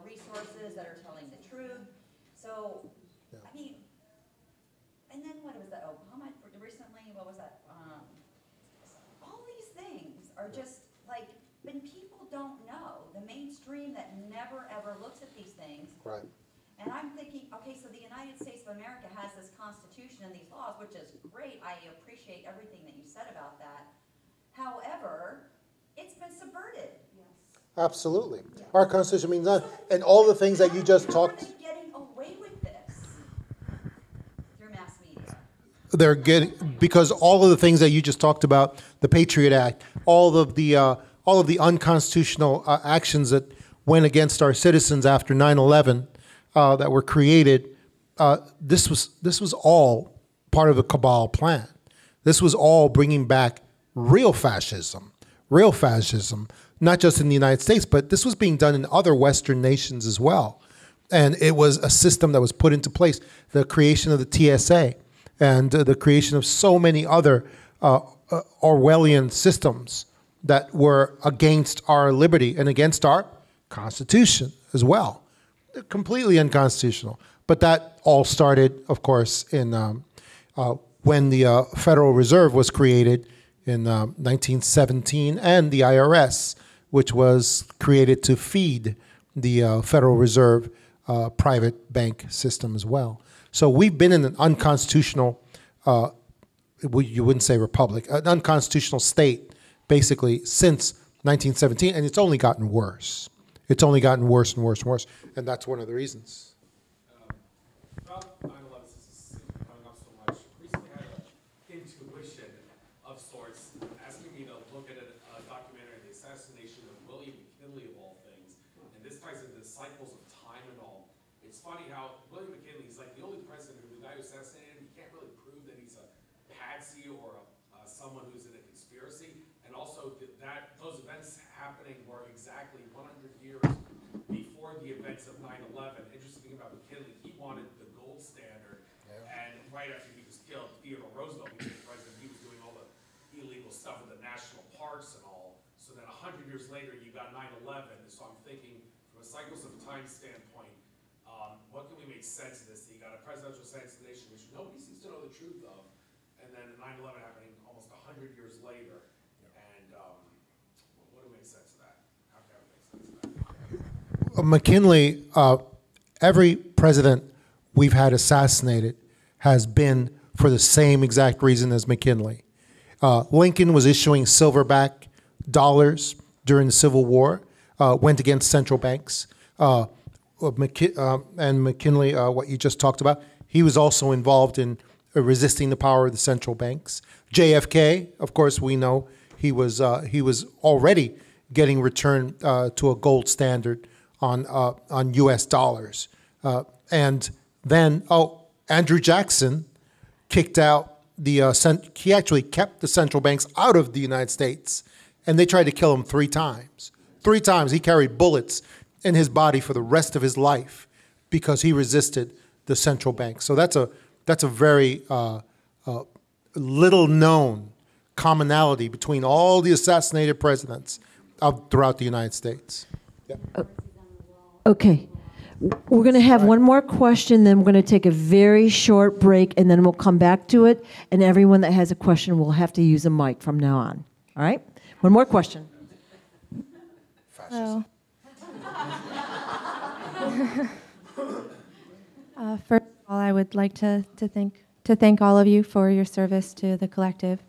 resources that are telling the truth. So, I mean, and then what was that? Obama recently, what was that? All these things are just like, when people don't know, the mainstream that never ever looks at these things. Right. And I'm thinking, okay, so the United States of America has this Constitution and these laws, which is great. I appreciate everything that you said about that. However, it's been subverted. Absolutely. Our Constitution means nothing. And all the things that you just talked. How are they getting away with this through mass media? They're getting, because all of the things that you just talked about, the Patriot Act, all of the unconstitutional actions that went against our citizens after 9/11 that were created, this was all part of a cabal plan. This was all bringing back real fascism, not just in the United States, but this was being done in other Western nations as well. And it was a system that was put into place, the creation of the TSA and the creation of so many other Orwellian systems that were against our liberty and against our Constitution as well. They're completely unconstitutional. But that all started, of course, in when the Federal Reserve was created in 1917, and the IRS, which was created to feed the Federal Reserve private bank system as well. So we've been in an unconstitutional, you wouldn't say republic, an unconstitutional state basically since 1917, and it's only gotten worse. It's only gotten worse and worse and worse, and that's one of the reasons. About 9/11, since it's coming up so much, recently had an intuition of sorts asking me to look at a documentary on the assassination of William McKinley of all things, and this ties into the cycles of time and all. It's funny how William McKinley is like the only president who the guy who assassinated him, you can't really prove that he's a patsy or someone who's in a conspiracy, and also that those events happening were exactly 100 years before the events of 9/11. Interesting thing about McKinley, he wanted the gold standard, and right after he was killed, Theodore Roosevelt became president. He was doing all the illegal stuff in the national parks and all. So then 100 years later, you got 9/11. So I'm thinking, from a cycles of time standpoint, what can we make sense of this? You got a presidential assassination, which nobody seems to know the truth of, and then 9/11 happening almost 100 years later. And what do we make sense of that? How can we make sense of that? McKinley, every president we've had assassinated has been for the same exact reason as McKinley. Lincoln was issuing silverback dollars during the Civil War, went against central banks. And McKinley, what you just talked about, he was also involved in resisting the power of the central banks. JFK, of course, we know he was already getting returned to a gold standard on U.S. dollars. And then, Andrew Jackson kicked out he actually kept the central banks out of the United States, and they tried to kill him 3 times. 3 times he carried bullets in his body for the rest of his life because he resisted the central bank. So that's a very little known commonality between all the assassinated presidents throughout the United States. Yeah. Okay. We're going to have one more question, then we're going to take a very short break, and then we'll come back to it. And everyone that has a question will have to use a mic from now on. All right? One more question. Hello. First of all, I would like to thank all of you for your service to the collective.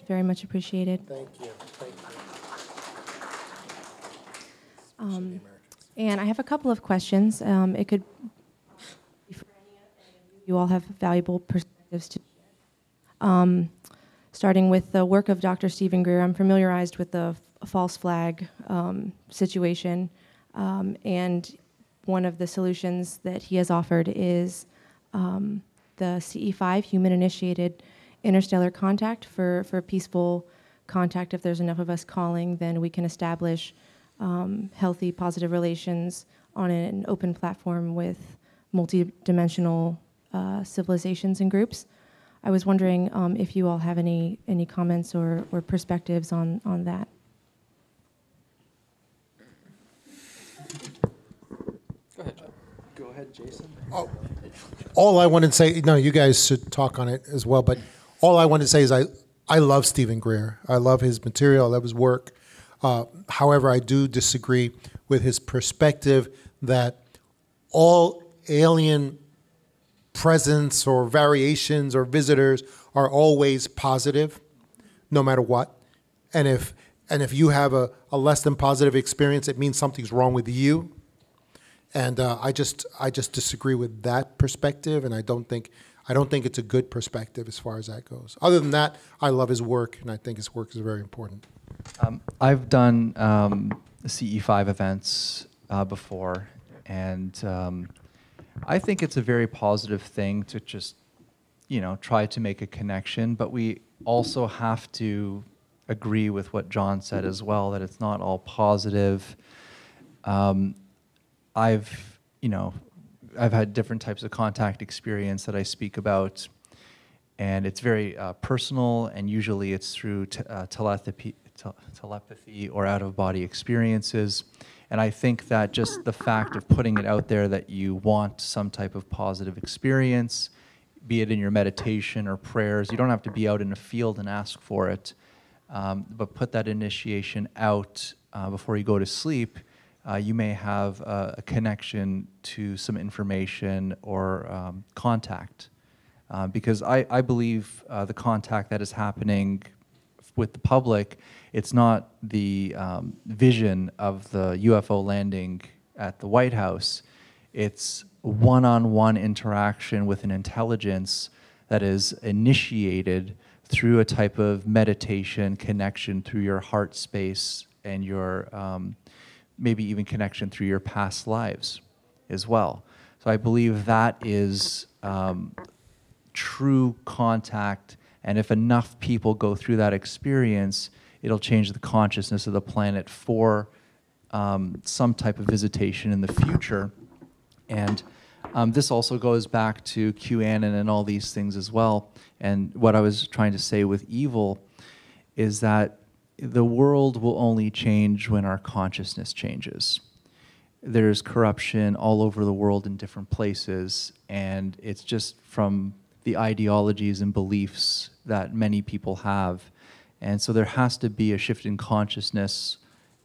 Very much appreciated. Thank you. Thank you. And I have a couple of questions. It could be for any of you. You all have valuable perspectives to. Starting with the work of Dr. Stephen Greer, I'm familiarized with the false flag situation, and one of the solutions that he has offered is the CE5, human-initiated interstellar contact for peaceful contact. If there's enough of us calling, then we can establish healthy, positive relations on an open platform with multidimensional civilizations and groups. I was wondering if you all have any comments or perspectives on that. Go ahead, John. Go ahead, Jason. All I wanted to say, no, you guys should talk on it as well, but all I wanted to say is I love Stephen Greer. I love his material. I love his work. However, I do disagree with his perspective that all alien presence or variations or visitors are always positive, no matter what. And if you have a less than positive experience, it means something's wrong with you. And I just disagree with that perspective, and I don't think it's a good perspective as far as that goes. Other than that, I love his work, and I think his work is very important. I've done CE5 events before, and I think it's a very positive thing to just, try to make a connection. But we also have to agree with what John said as well, that it's not all positive. I've had different types of contact experience that I speak about, and it's very personal, and usually it's through telepathy or out-of-body experiences. And I think that just the fact of putting it out there that you want some type of positive experience, be it in your meditation or prayers, you don't have to be out in a field and ask for it, but put that initiation out before you go to sleep you may have a connection to some information or contact. Because I believe the contact that is happening with the public, it's not the vision of the UFO landing at the White House. It's one-on-one interaction with an intelligence that is initiated through a type of meditation connection through your heart space and your maybe even connection through your past lives as well. So I believe that is true contact, and if enough people go through that experience, it'll change the consciousness of the planet for some type of visitation in the future. And this also goes back to QAnon and all these things as well. And what I was trying to say with evil is that the world will only change when our consciousness changes. There's corruption all over the world in different places, and it's just from the ideologies and beliefs that many people have. And so there has to be a shift in consciousness,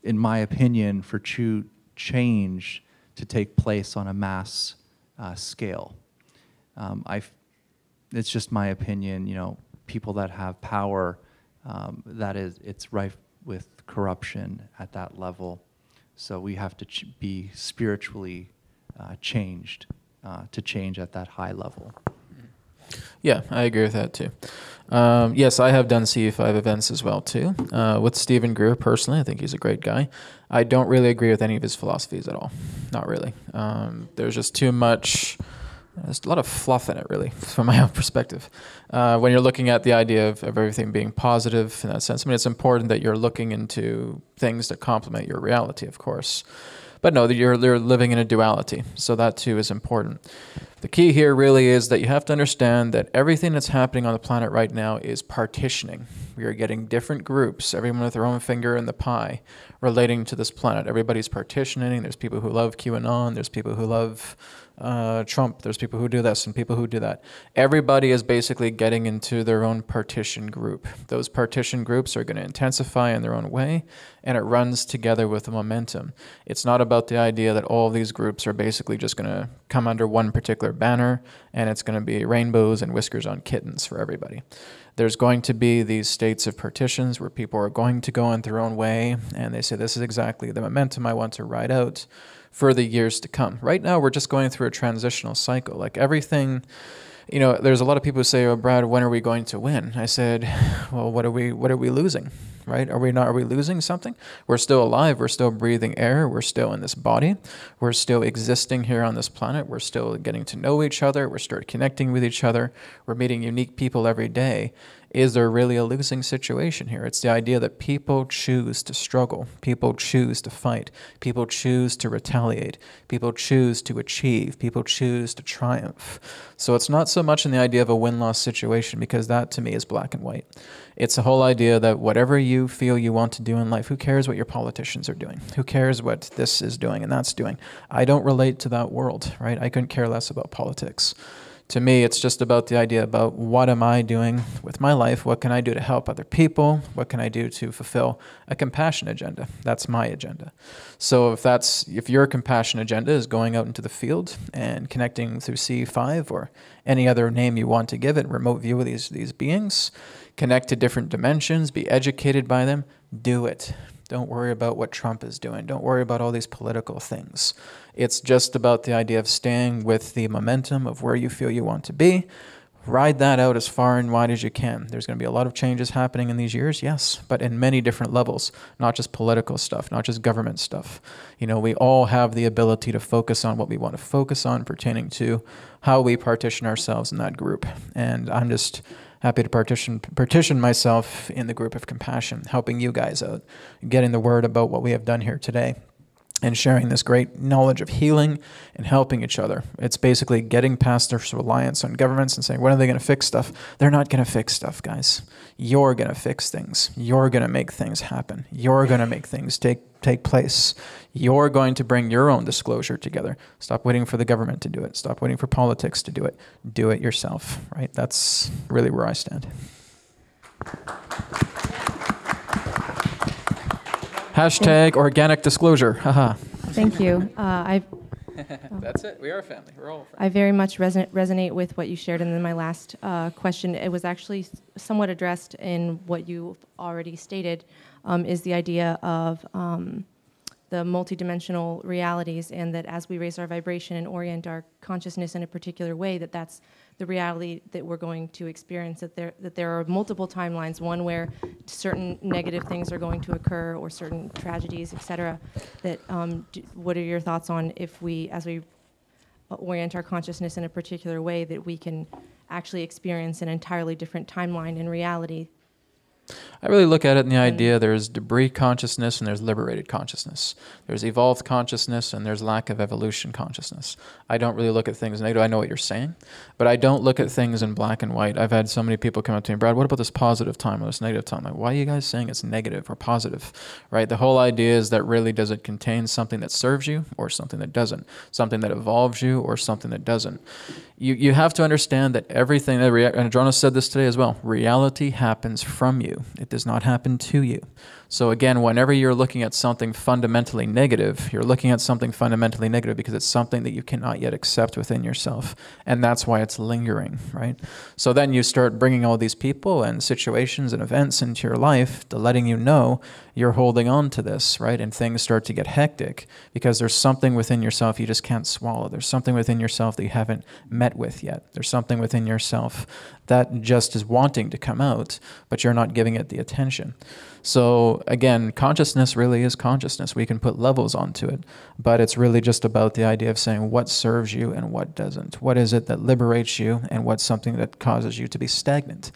in my opinion, for true change to take place on a mass scale. It's just my opinion, you know, people that have power, it's rife with corruption at that level. So we have to be spiritually changed to change at that high level. Yeah, I agree with that too. Yes, I have done CE5 events as well too. With Stephen Greer personally, I think he's a great guy. I don't really agree with any of his philosophies at all. Not really. There's just too much. There's a lot of fluff in it, really, from my own perspective. When you're looking at the idea of everything being positive in that sense, I mean, it's important that you're looking into things that complement your reality, of course. But no, you're living in a duality, so that too is important. The key here really is that you have to understand that everything that's happening on the planet right now is partitioning. We are getting different groups, everyone with their own finger in the pie, relating to this planet. Everybody's partitioning. There's people who love QAnon. There's people who love Trump. There's people who do this and people who do that. Everybody is basically getting into their own partition group. Those partition groups are going to intensify in their own way, and it runs together with the momentum. It's not about the idea that all of these groups are basically just going to come under one particular banner, and it's going to be rainbows and whiskers on kittens for everybody. There's going to be these states of partitions where people are going to go in their own way, and they say, this is exactly the momentum I want to ride out for the years to come. Right now, we're just going through a transitional cycle. Like everything, you know, there's a lot of people who say, oh, Brad, when are we going to win? I said, well, what are we losing, right? Are we losing something? We're still alive. We're still breathing air. We're still in this body. We're still existing here on this planet. We're still getting to know each other. We're still connecting with each other. We're meeting unique people every day. Is there really a losing situation here? It's the idea that people choose to struggle. People choose to fight. People choose to retaliate. People choose to achieve. People choose to triumph. So it's not so much in the idea of a win-loss situation, because that to me is black and white. It's the whole idea that whatever you feel you want to do in life, who cares what your politicians are doing? Who cares what this is doing and that's doing? I don't relate to that world, right? I couldn't care less about politics. To me, it's just about the idea about what am I doing with my life? What can I do to help other people? What can I do to fulfill a compassion agenda? That's my agenda. So if your compassion agenda is going out into the field and connecting through CE5 or any other name you want to give it, remote view of these beings, connect to different dimensions, be educated by them, do it. Don't worry about what Trump is doing. Don't worry about all these political things. It's just about the idea of staying with the momentum of where you feel you want to be. Ride that out as far and wide as you can. There's going to be a lot of changes happening in these years, yes, but in many different levels, not just political stuff, not just government stuff. You know, we all have the ability to focus on what we want to focus on pertaining to how we partition ourselves in that group. And I'm just happy to partition myself in the group of compassion, helping you guys out, getting the word about what we have done here today, and sharing this great knowledge of healing and helping each other. It's basically getting past this reliance on governments and saying, when are they going to fix stuff? They're not going to fix stuff, guys. You're going to fix things. You're going to make things happen. You're going to make things take place. You're going to bring your own disclosure together. Stop waiting for the government to do it. Stop waiting for politics to do it. Do it yourself, right? That's really where I stand. Hashtag organic disclosure. Haha. Thank you. That's it. We are a family. We're all friends. I very much resonate with what you shared. And then my last question, it was actually somewhat addressed in what you already stated, is the idea of the multidimensional realities, and that as we raise our vibration and orient our consciousness in a particular way, that's the reality that we're going to experience, that there are multiple timelines, one where certain negative things are going to occur or certain tragedies, et cetera. That, what are your thoughts on if we, as we orient our consciousness in a particular way, that we can actually experience an entirely different timeline in reality? I really look at it in the idea there's debris consciousness and there's liberated consciousness. There's evolved consciousness and there's lack of evolution consciousness. I don't really look at things negative. I know what you're saying, but I don't look at things in black and white. I've had so many people come up to me, Brad, what about this positive time or this negative time? Like, why are you guys saying it's negative or positive, right? The whole idea is that really, does it contain something that serves you or something that doesn't? Something that evolves you or something that doesn't? You have to understand that everything, and Adronis said this today as well, reality happens from you. It does not happen to you. So again, whenever you're looking at something fundamentally negative, you're looking at something fundamentally negative because it's something that you cannot yet accept within yourself. And that's why it's lingering, right? So then you start bringing all these people and situations and events into your life to letting you know you're holding on to this, right? And things start to get hectic because there's something within yourself you just can't swallow. There's something within yourself that you haven't met with yet. There's something within yourself that just is wanting to come out, but you're not giving it the attention. So again, consciousness really is consciousness. We can put levels onto it, but it's really just about the idea of saying what serves you and what doesn't. What is it that liberates you and what's something that causes you to be stagnant?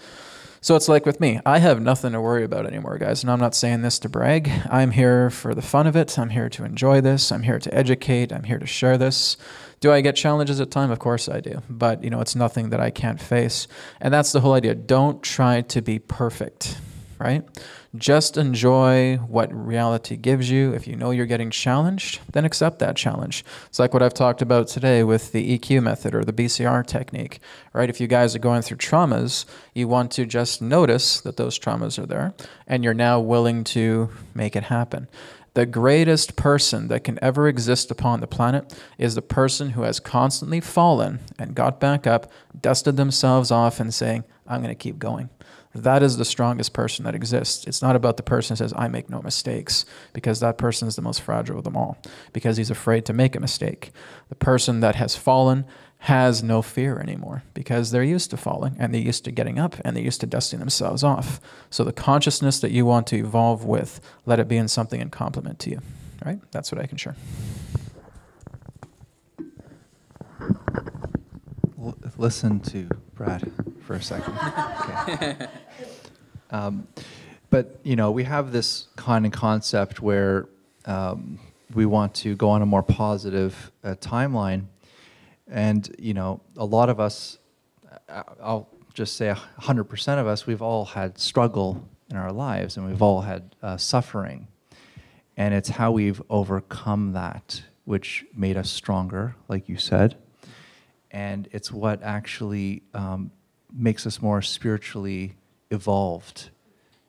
So it's like with me, I have nothing to worry about anymore, guys, and I'm not saying this to brag. I'm here for the fun of it. I'm here to enjoy this. I'm here to educate. I'm here to share this. Do I get challenges at times? Of course I do, but it's nothing that I can't face. And that's the whole idea. Don't try to be perfect, right? Just enjoy what reality gives you. If you know you're getting challenged, then accept that challenge. It's like what I've talked about today with the EQ method or the BCR technique, right? If you guys are going through traumas, you want to just notice that those traumas are there, and you're now willing to make it happen. The greatest person that can ever exist upon the planet is the person who has constantly fallen and got back up, dusted themselves off and saying, I'm going to keep going. That is the strongest person that exists. It's not about the person who says, I make no mistakes, because that person is the most fragile of them all, because he's afraid to make a mistake. The person that has fallen has no fear anymore, because they're used to falling, and they're used to getting up, and they're used to dusting themselves off. So the consciousness that you want to evolve with, let it be in something in complement to you. Right? That's what I can share. Listen to Brad for a second. Okay. But we have this kind of concept where we want to go on a more positive timeline, and a lot of us, I'll just say 100% of us, we've all had struggle in our lives, and we've all had suffering, and it's how we've overcome that which made us stronger, like you said. And it's what actually makes us more spiritually evolved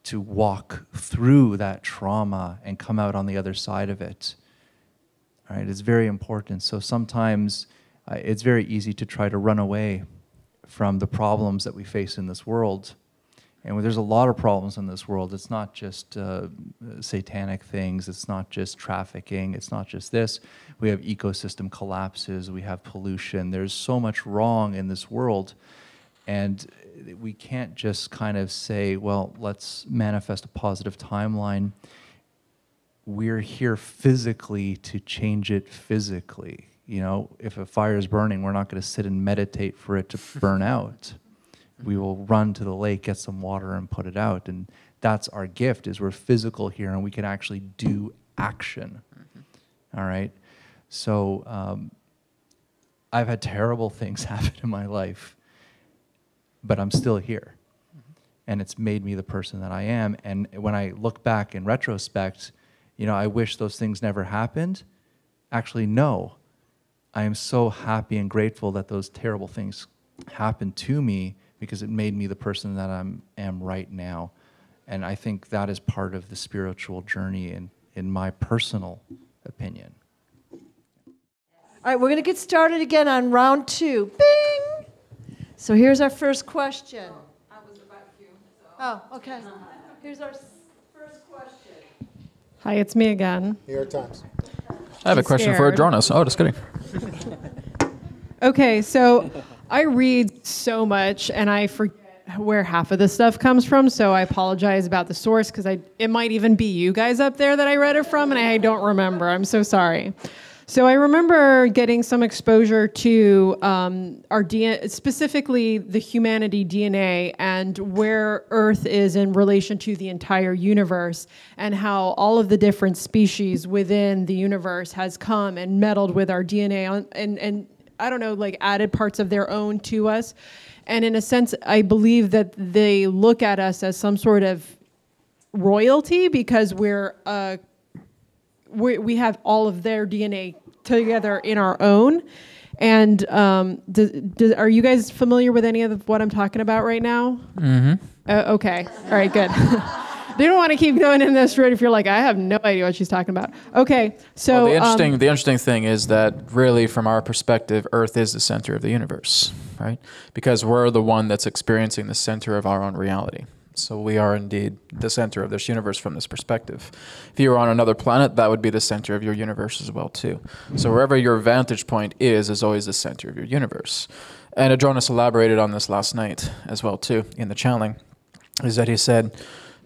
to walk through that trauma and come out on the other side of it. All right, it's very important. So sometimes it's very easy to try to run away from the problems that we face in this world. And there's a lot of problems in this world. It's not just satanic things. It's not just trafficking. It's not just this. We have ecosystem collapses. We have pollution. There's so much wrong in this world. And we can't just kind of say, well, let's manifest a positive timeline. We're here physically to change it physically. If a fire is burning, we're not going to sit and meditate for it to burn out. We will run to the lake, get some water, and put it out. And that's our gift, is we're physical here, and we can actually do action. All right? So I've had terrible things happen in my life, but I'm still here. And it's made me the person that I am. And when I look back in retrospect, I wish those things never happened. Actually, no. I am so happy and grateful that those terrible things happened to me, because it made me the person that I am right now. And I think that is part of the spiritual journey in my personal opinion. All right, we're going to get started again on round 2. Bing! So here's our first question. Oh, okay. Here's our first question. Hi, it's me again. New York Times. I have a question for Adronis. Oh, just kidding. Okay, so I read so much and I forget where half of this stuff comes from, so I apologize about the source because it might even be you guys up there that I read it from and I don't remember. I'm so sorry. So I remember getting some exposure to our DNA, specifically the humanity DNA, and where Earth is in relation to the entire universe, and how all of the different species within the universe has come and meddled with our DNA and I don't know, like added parts of their own to us. And in a sense, I believe that they look at us as some sort of royalty because we have all of their DNA together in our own. And are you guys familiar with any of what I'm talking about right now? Mm-hmm. Okay. All right, good. They don't want to keep going in this route if you're like, I have no idea what she's talking about. Okay, so... Well, the interesting thing is that really from our perspective, Earth is the center of the universe, right? Because we're the one that's experiencing the center of our own reality. So we are indeed the center of this universe from this perspective. If you were on another planet, that would be the center of your universe as well too. So wherever your vantage point is always the center of your universe. And Adronis elaborated on this last night as well too in the channeling, is that he said,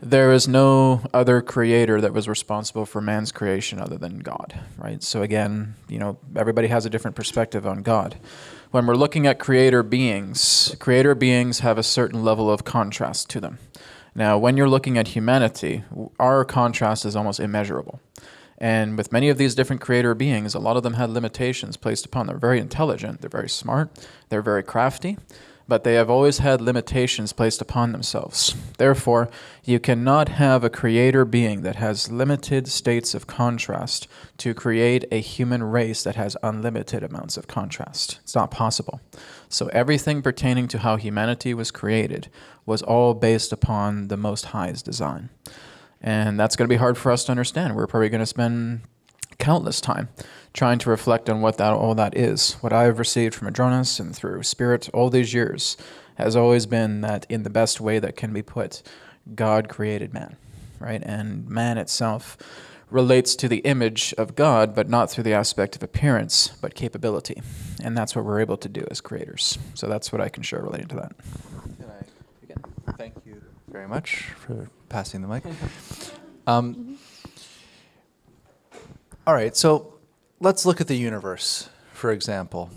there is no other creator that was responsible for man's creation other than God, right? So again, everybody has a different perspective on God. When we're looking at creator beings have a certain level of contrast to them. Now, when you're looking at humanity, our contrast is almost immeasurable. And with many of these different creator beings, a lot of them had limitations placed upon them. They're very intelligent, they're very smart, they're very crafty, but they have always had limitations placed upon themselves. Therefore, you cannot have a creator being that has limited states of contrast to create a human race that has unlimited amounts of contrast. It's not possible. So everything pertaining to how humanity was created was all based upon the Most High's design. And that's going to be hard for us to understand. We're probably going to spend countless time trying to reflect on what all that is. What I've received from Adronis and through Spirit all these years has always been that in the best way that can be put, God created man, right? And man itself relates to the image of God, but not through the aspect of appearance, but capability. And that's what we're able to do as creators. So that's what I can share related to that. Can I begin? Thank you very much for passing the mic. All right, so let's look at the universe, for example,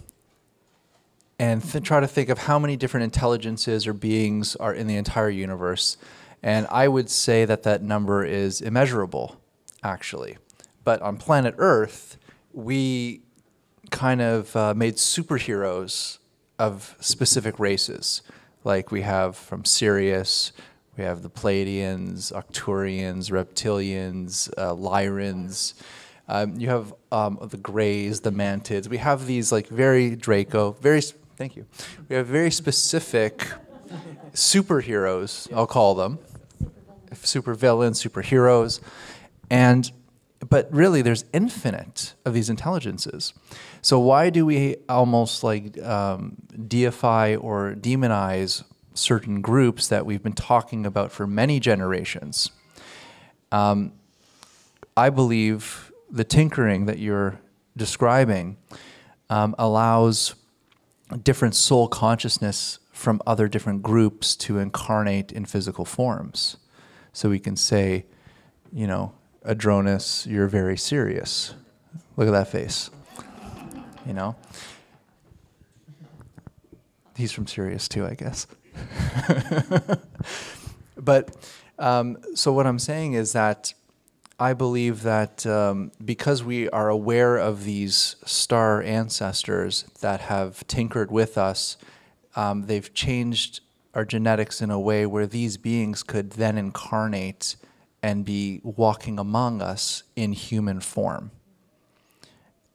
and try to think of how many different intelligences or beings are in the entire universe. And I would say that that number is immeasurable, actually. But on planet Earth, we kind of made superheroes of specific races. Like we have from Sirius, we have the Pleiadians, Arcturians, Reptilians, Lyrans. You have the Greys, the Mantids. We have these like thank you. We have very specific superheroes, I'll call them. Supervillains, superheroes. But really there's infinite of these intelligences. So why do we almost like deify or demonize certain groups that we've been talking about for many generations? I believe the tinkering that you're describing allows different soul consciousness from other different groups to incarnate in physical forms. So we can say, Adronis, you're very serious. Look at that face. He's from Sirius too, I guess. But so what I'm saying is that I believe that because we are aware of these star ancestors that have tinkered with us, they've changed our genetics in a way where these beings could then incarnate and be walking among us in human form.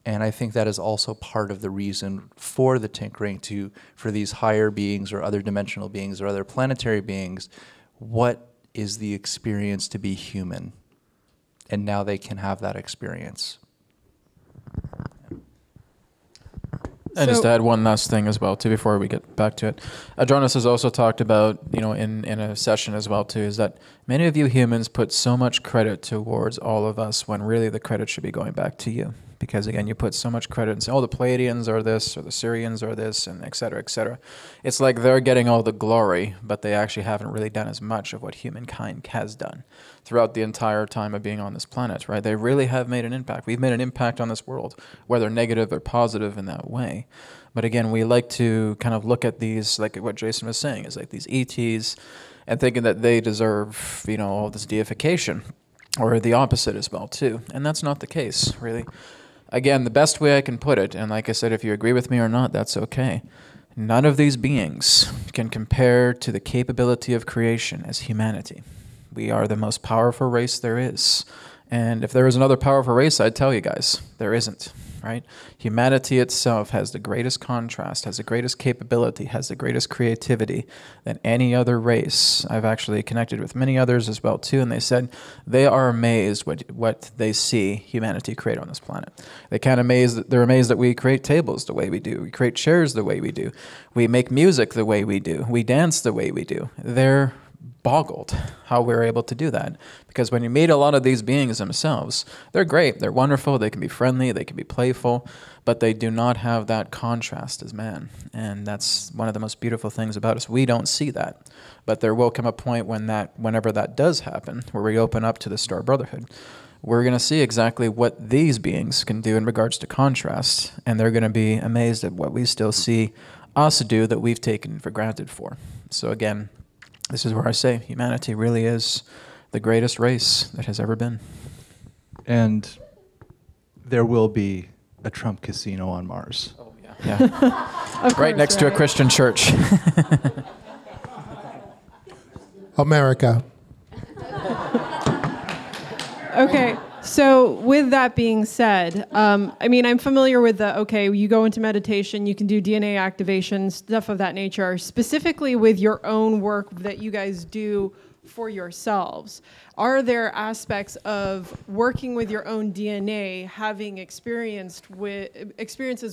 And I think that is also part of the reason for the tinkering for these higher beings or other dimensional beings or other planetary beings. What is the experience to be human? And now they can have that experience. And just to add one last thing as well, too, before we get back to it. Adronis has also talked about, in a session as well, too, is that many of you humans put so much credit towards all of us when really the credit should be going back to you. Because, again, you put so much credit and say, oh, the Pleiadians are this, or the Syrians are this, and et cetera, et cetera. It's like they're getting all the glory, but they actually haven't really done as much of what humankind has done throughout the entire time of being on this planet, right? They really have made an impact. We've made an impact on this world, whether negative or positive in that way. But again, we like to kind of look at these, like what Jason was saying, is like these ETs, and thinking that they deserve, all this deification, or the opposite as well, too. And that's not the case, really. Again, the best way I can put it, and like I said, if you agree with me or not, that's okay. None of these beings can compare to the capability of creation as humanity. We are the most powerful race there is. And if there was another powerful race, I'd tell you guys, there isn't, right? Humanity itself has the greatest contrast, has the greatest capability, has the greatest creativity than any other race. I've actually connected with many others as well, too, and they said they are amazed what they see humanity create on this planet. They're amazed that we create tables the way we do. We create chairs the way we do. We make music the way we do. We dance the way we do. They're boggled how we're able to do that. Because when you meet a lot of these beings themselves, they're great, they're wonderful, they can be friendly, they can be playful, but they do not have that contrast as man. And that's one of the most beautiful things about us. We don't see that. But there will come a point whenever that does happen, where we open up to the Star Brotherhood, we're going to see exactly what these beings can do in regards to contrast, and they're going to be amazed at what we still see us do that we've taken for granted for. So again, this is where I say humanity really is the greatest race that has ever been. And there will be a Trump casino on Mars. Oh, yeah. Right next to a Christian church. America. Okay, so with that being said, I'm familiar with you go into meditation, you can do DNA activation, stuff of that nature, specifically with your own work that you guys do for yourselves. Are there aspects of working with your own DNA, having experiences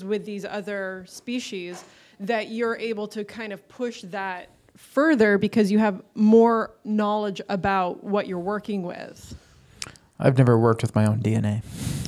with these other species, that you're able to kind of push that further because you have more knowledge about what you're working with? I've never worked with my own DNA.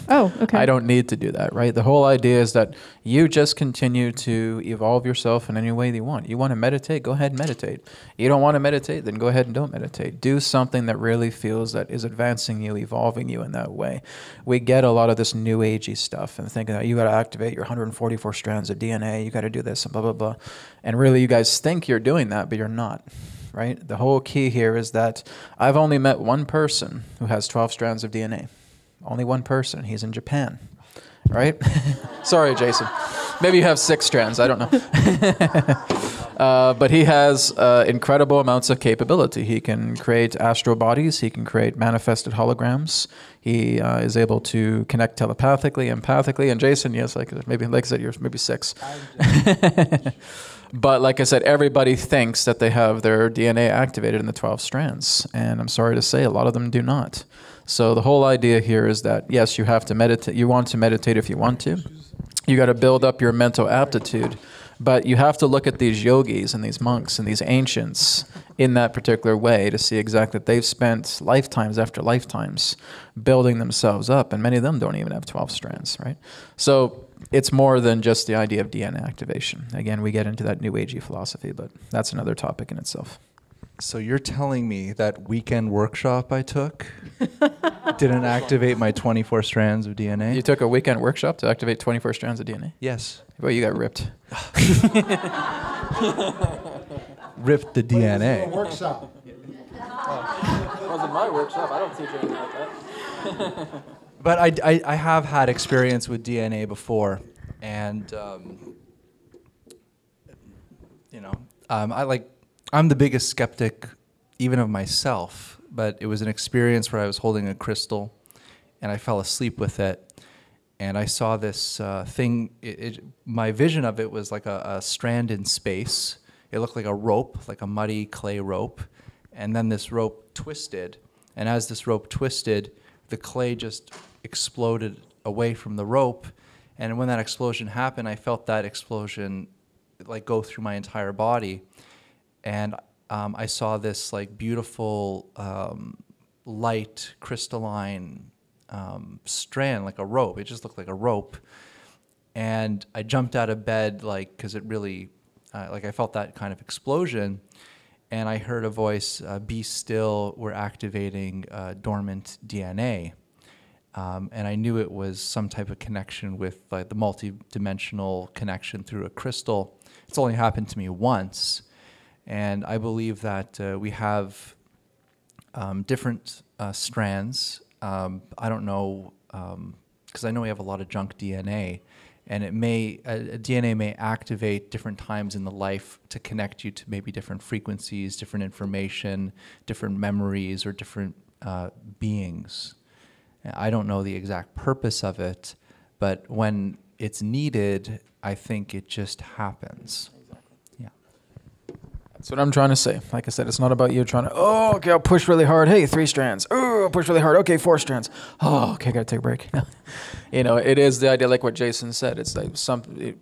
Oh, okay. I don't need to do that, right? The whole idea is that you just continue to evolve yourself in any way that you want. You want to meditate, go ahead and meditate. You don't want to meditate, then go ahead and don't meditate. Do something that really feels that is advancing you, evolving you in that way. We get a lot of this new agey stuff and thinking that you got to activate your 144 strands of DNA, you got to do this and blah, blah, blah. And really you guys think you're doing that, but you're not. Right? The whole key here is that I've only met one person who has 12 strands of DNA. Only one person. He's in Japan. Right? Sorry, Jason. Maybe you have 6 strands. I don't know. But he has incredible amounts of capability. He can create astral bodies. He can create manifested holograms. He is able to connect telepathically, empathically. And Jason, yes, like I said, you're maybe 6. But like I said, everybody thinks that they have their DNA activated in the 12 strands. And I'm sorry to say, a lot of them do not. So the whole idea here is that, yes, you have to meditate. You want to meditate if you want to. You got to build up your mental aptitude. But you have to look at these yogis and these monks and these ancients in that particular way to see exactly that they've spent lifetimes after lifetimes building themselves up. And many of them don't even have 12 strands, right? So it's more than just the idea of DNA activation. Again, we get into that new agey philosophy, but that's another topic in itself. So you're telling me that weekend workshop I took didn't activate my 24 strands of DNA? You took a weekend workshop to activate 24 strands of DNA? Yes. Well, you got ripped. Ripped the DNA. It was a workshop. It wasn't my workshop. I don't teach anything like that. But I have had experience with DNA before, and I'm the biggest skeptic even of myself, but it was an experience where I was holding a crystal and I fell asleep with it, and I saw this thing. My vision of it was like a strand in space. It looked like a rope, like a muddy clay rope, and then this rope twisted, and as this rope twisted, the clay just exploded away from the rope, And when that explosion happened, I felt that explosion like go through my entire body. And I saw this like beautiful light crystalline strand, like a rope. It just looked like a rope. And I jumped out of bed, like, because it really, like I felt that kind of explosion. And I heard a voice, be still, we're activating dormant DNA. And I knew it was some type of connection with like the multi-dimensional connection through a crystal. It's only happened to me once. And I believe that we have different strands. I don't know, because I know we have a lot of junk DNA. And it may, DNA may activate different times in the life to connect you to maybe different frequencies, different information, different memories, or different beings. I don't know the exact purpose of it, but when it's needed, I think it just happens. Yeah. That's what I'm trying to say. Like I said, it's not about you trying to, oh, okay, I'll push really hard. Hey, 3 strands. Oh, I'll push really hard. Okay, 4 strands. Oh, okay, gotta take a break. You know, it is the idea, like what Jason said. It's like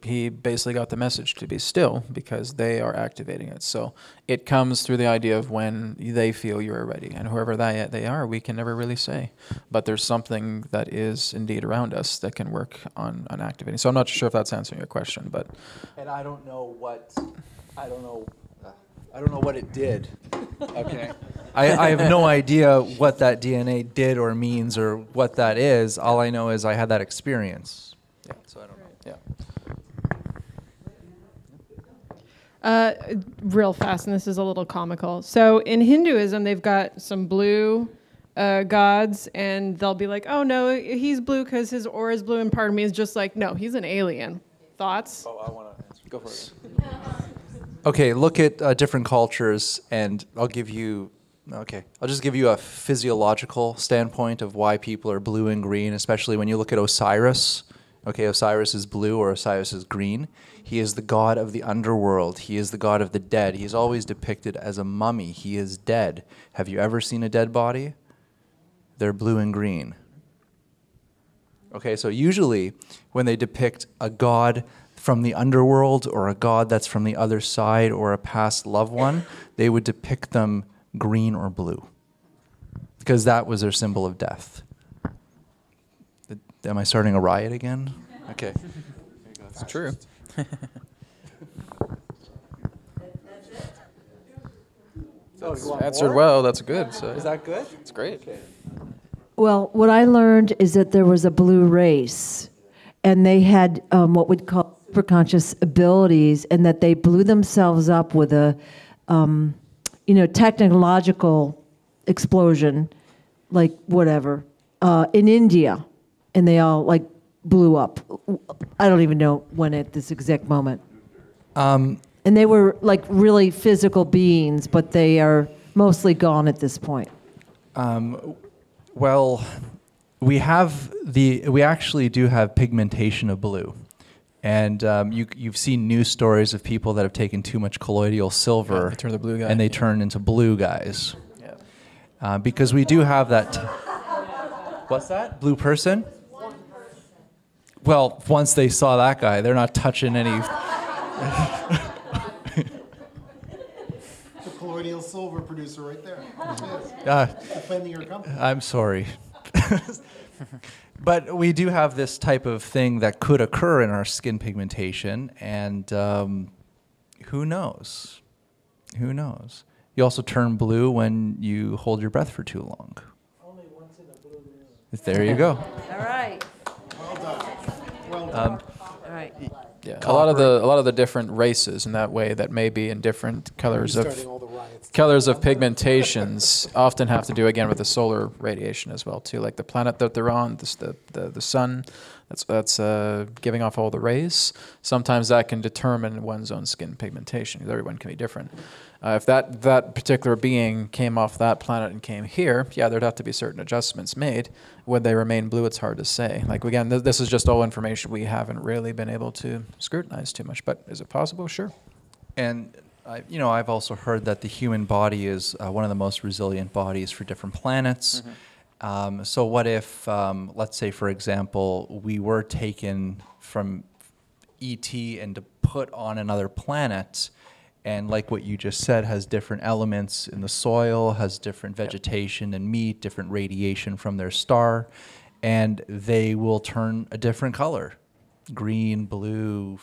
he basically got the message to be still because they are activating it. So it comes through the idea of when they feel you're ready. And whoever they are, we can never really say. But there's something that is indeed around us that can work on activating. So I'm not sure if that's answering your question, but. And I don't know what it did. Okay. I have no idea what that DNA did or means or what that is. All I know is I had that experience. Yeah. So I don't know. Yeah. Real fast, and this is a little comical. So in Hinduism, they've got some blue gods, and they'll be like, oh, no, he's blue because his aura is blue, and part of me is just like, no, he's an alien. Thoughts? Oh, I want to answer. Go for it. Okay, look at different cultures, and I'll just give you a physiological standpoint of why people are blue and green, especially when you look at Osiris. Okay, Osiris is blue or Osiris is green. He is the god of the underworld. He is the god of the dead. He is always depicted as a mummy. He is dead. Have you ever seen a dead body? They're blue and green. Okay, so usually when they depict a god from the underworld or a god that's from the other side or a past loved one, they would depict them green or blue because that was their symbol of death. Am I starting a riot again? Okay. It's true. That's answered well. That's good. So is that good? It's great. Okay. Well, what I learned is that there was a blue race, and they had what we'd call superconscious abilities, and that they blew themselves up with a, technological explosion, like whatever, in India, and they all like blew up. I don't even know when at this exact moment. And they were like really physical beings, but they are mostly gone at this point. Well, we actually do have pigmentation of blue. And you've seen news stories of people that have taken too much colloidal silver and they turn into blue guys. Yeah. Because we do have that. What's that? Blue person? Well, once they saw that guy, they're not touching any. The colloidal silver producer right there. Defending your company. I'm sorry. But we do have this type of thing that could occur in our skin pigmentation, and who knows? Who knows? You also turn blue when you hold your breath for too long. Only once in a blue moon. There you go. All right. Well done. Well done. All right. Yeah, a lot of the different races in that way that may be in different colors of pigmentations often have to do again with the solar radiation as well too, like the planet that they're on, the sun, that's giving off all the rays. Sometimes that can determine one's own skin pigmentation. Everyone can be different. If that particular being came off that planet and came here, yeah, there'd have to be certain adjustments made. Would they remain blue? It's hard to say. Like again, this is just all information we haven't really been able to scrutinize too much. But is it possible? Sure. And I've also heard that the human body is one of the most resilient bodies for different planets. Mm-hmm. So what if, let's say, for example, we were taken from ET and to put on another planet, and like what you just said, has different elements in the soil, has different vegetation and meat, different radiation from their star, and they will turn a different color, green, blue,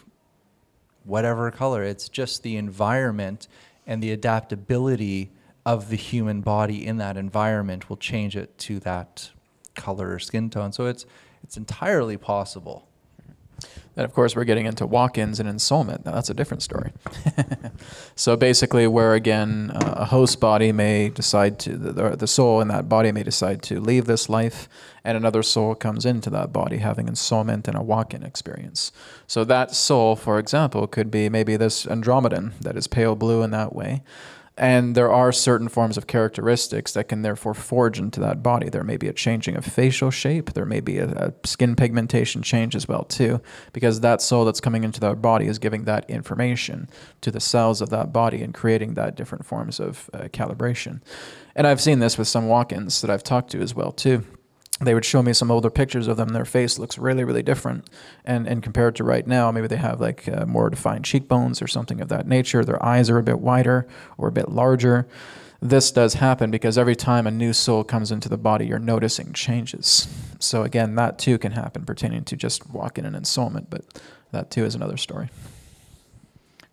whatever color. It's just the environment and the adaptability of the human body in that environment will change it to that color or skin tone. So it's entirely possible. Then, of course, we're getting into walk-ins and ensoulment. Now, that's a different story. So basically, where, again, a host body may decide to, the soul in that body may decide to leave this life, and another soul comes into that body having ensoulment and a walk-in experience. So that soul, for example, could be maybe this Andromedan that is pale blue in that way. And there are certain forms of characteristics that can therefore forge into that body. There may be a changing of facial shape. There may be a skin pigmentation change as well too, because that soul that's coming into that body is giving that information to the cells of that body and creating that different forms of calibration. And I've seen this with some walk-ins that I've talked to as well too. They would show me some older pictures of them. Their face looks really, really different. And compared to right now, maybe they have like more defined cheekbones or something of that nature. Their eyes are a bit wider or a bit larger. This does happen because every time a new soul comes into the body, you're noticing changes. So again, that too can happen pertaining to just walk-in and ensoulment, but that too is another story.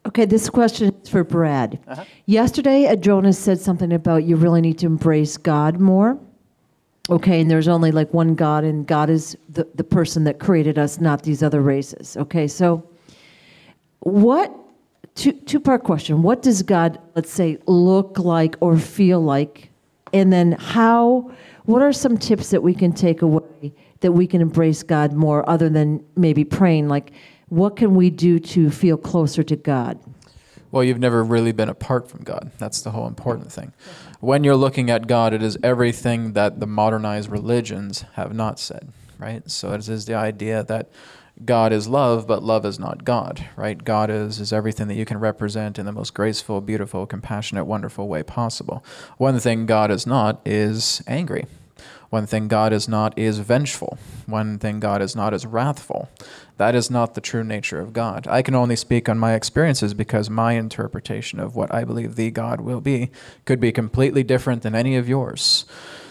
Okay, this question is for Brad. Yesterday, Adronis said something about you really need to embrace God more. Okay, and there's only like one God, and God is the person that created us, not these other races. Okay, so two-part question. What does God, let's say, look like or feel like? And then what are some tips that we can take away that we can embrace God more other than maybe praying? Like, what can we do to feel closer to God? Well, you've never really been apart from God. That's the whole important thing. When you're looking at God, it is everything that the modernized religions have not said, right? So it is the idea that God is love, but love is not God, right? God is everything that you can represent in the most graceful, beautiful, compassionate, wonderful way possible. One thing God is not is angry. One thing God is not is vengeful. One thing God is not is wrathful. That is not the true nature of God. I can only speak on my experiences because my interpretation of what I believe the God will be could be completely different than any of yours.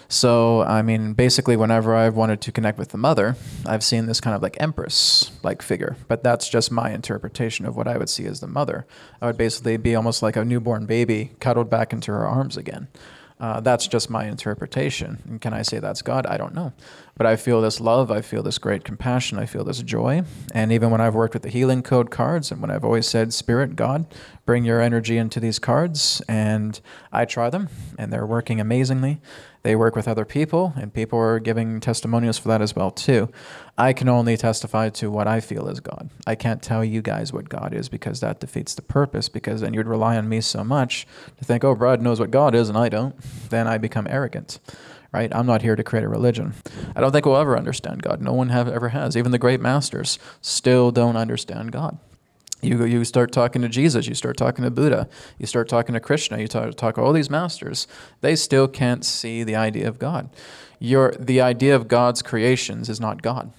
So, I mean, basically whenever I've wanted to connect with the mother, I've seen this kind of like empress-like figure, but that's just my interpretation of what I would see as the mother. I would basically be almost like a newborn baby cuddled back into her arms again. That's just my interpretation. And can I say that's God? I don't know. But I feel this love, I feel this great compassion, I feel this joy. And even when I've worked with the healing code cards, and when I've always said, Spirit, God, bring your energy into these cards, and I try them, and they're working amazingly. They work with other people, and people are giving testimonials for that as well, too. I can only testify to what I feel is God. I can't tell you guys what God is because that defeats the purpose, because then you'd rely on me so much to think, oh, Brad knows what God is and I don't. Then I become arrogant, right? I'm not here to create a religion. I don't think we'll ever understand God. No one ever has. Even the great masters still don't understand God. You start talking to Jesus, you start talking to Buddha, you start talking to Krishna, you talk to all these masters. They still can't see the idea of God. The idea of God's creations is not God.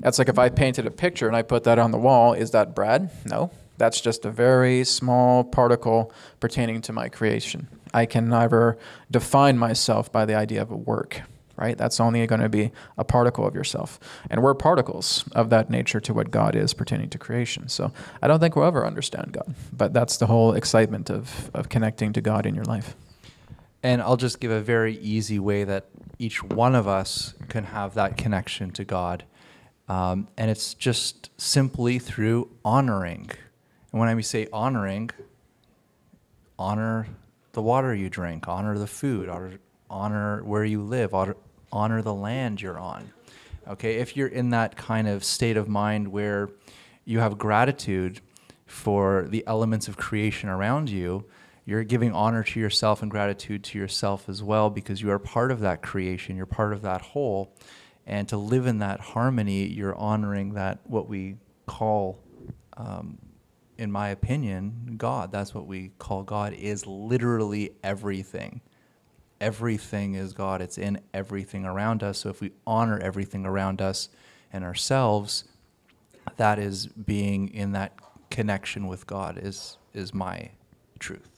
It's like if I painted a picture and I put that on the wall, is that Brad? No. That's just a very small particle pertaining to my creation. I can never define myself by the idea of a work. Right? That's only going to be a particle of yourself. And we're particles of that nature to what God is pertaining to creation. So I don't think we'll ever understand God. But that's the whole excitement of connecting to God in your life. And I'll just give a very easy way that each one of us can have that connection to God. And it's just simply through honoring. And when I say honoring, honor the water you drink, honor the food, honor where you live, honor the land you're on. Okay, if you're in that kind of state of mind where you have gratitude for the elements of creation around you, you're giving honor to yourself and gratitude to yourself as well, because you are part of that creation, you're part of that whole. And to live in that harmony, you're honoring that, what we call, in my opinion, God. That's what we call God, is literally everything. everything is God. It's in everything around us. So if we honor everything around us and ourselves, that is being in that connection with God is my truth.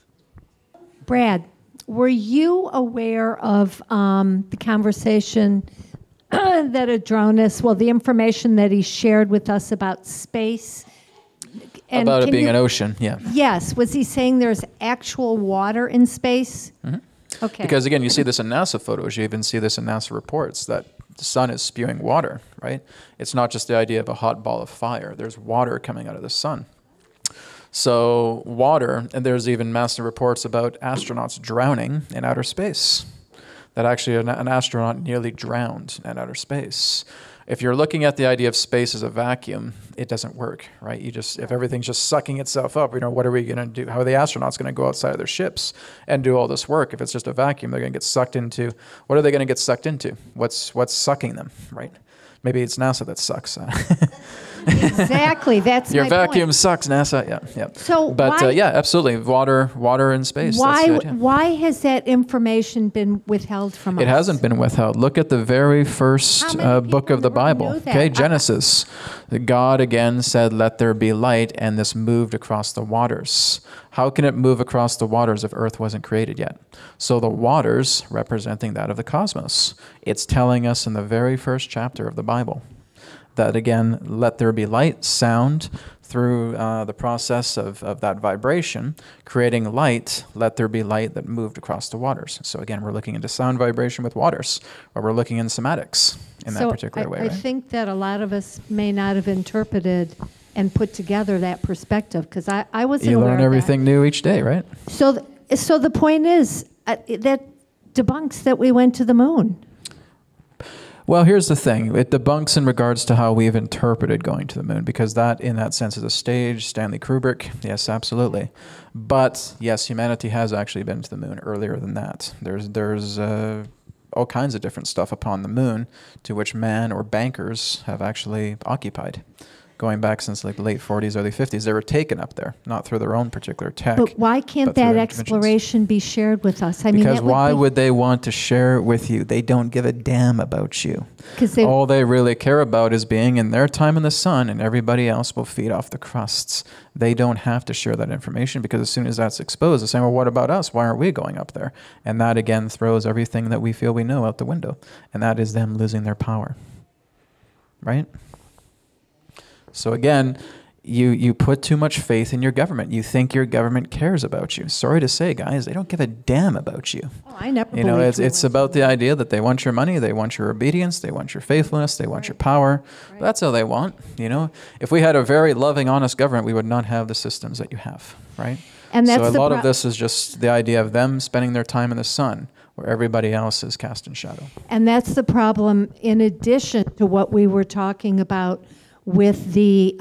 Brad, were you aware of the conversation that Adronis, well, the information that he shared with us about space? And about it can being you- an ocean, yeah. Yes. Was he saying there's actual water in space? Mm-hmm. Okay. Because again, you see this in NASA photos. You even see this in NASA reports that the sun is spewing water, right? It's not just the idea of a hot ball of fire. There's water coming out of the sun. So water, and there's even massive reports about astronauts drowning in outer space. That actually an astronaut nearly drowned in outer space. If you're looking at the idea of space as a vacuum, it doesn't work, right? If everything's just sucking itself up, what are we going to do? How are the astronauts going to go outside of their ships and do all this work? If it's just a vacuum, they're going to get sucked into, what are they going to get sucked into? What's sucking them, right? Maybe it's NASA that sucks. Exactly. That's Your my vacuum point. sucks, NASA. Yeah. So but why- yeah, absolutely. Water in space. That's the idea. Why has that information been withheld from us? It hasn't been withheld. Look at the very first book of the Bible. knew that? Okay, Genesis. God again said, "Let there be light," and this moved across the waters. How can it move across the waters if Earth wasn't created yet? So the waters representing that of the cosmos. It's telling us in the very first chapter of the Bible that again, let there be light, sound, through the process of that vibration, creating light, let there be light that moved across the waters. So again, we're looking into sound vibration with waters, or we're looking in somatics in that particular way, I right? think that a lot of us may not have interpreted and put together that perspective, because I wasn't You aware learn of everything new each day, right? that. So the point is, that debunks that we went to the moon. Well, here's the thing. It debunks in regards to how we've interpreted going to the moon, because that, in that sense, is a stage. Stanley Kubrick, yes, absolutely. But, yes, humanity has actually been to the moon earlier than that. There's all kinds of different stuff upon the moon to which man or bankers have actually occupied. Going back since like the late 40s, early 50s, they were taken up there, not through their own particular tech. But why can't but through that their interventions. exploration be shared with us? I mean, Because that why be, would they want to share it with you? They don't give a damn about you. 'Cause they- All they really care about is being in their time in the sun, and everybody else will feed off the crusts. They don't have to share that information, because as soon as that's exposed, they're saying, well, what about us? Why aren't we going up there? And that, again, throws everything that we feel we know out the window. And that is them losing their power. Right? So again, you put too much faith in your government. You think your government cares about you. Sorry to say, guys, they don't give a damn about you. Oh, I never You know, believed it's about the idea that they want your money, they want your obedience, they want your faithfulness, they want your power. That's all they want. You know, if we had a very loving, honest government, we would not have the systems that you have, right? And that's so a the lot of this is just the idea of them spending their time in the sun, where everybody else is cast in shadow. And that's the problem, in addition to what we were talking about with the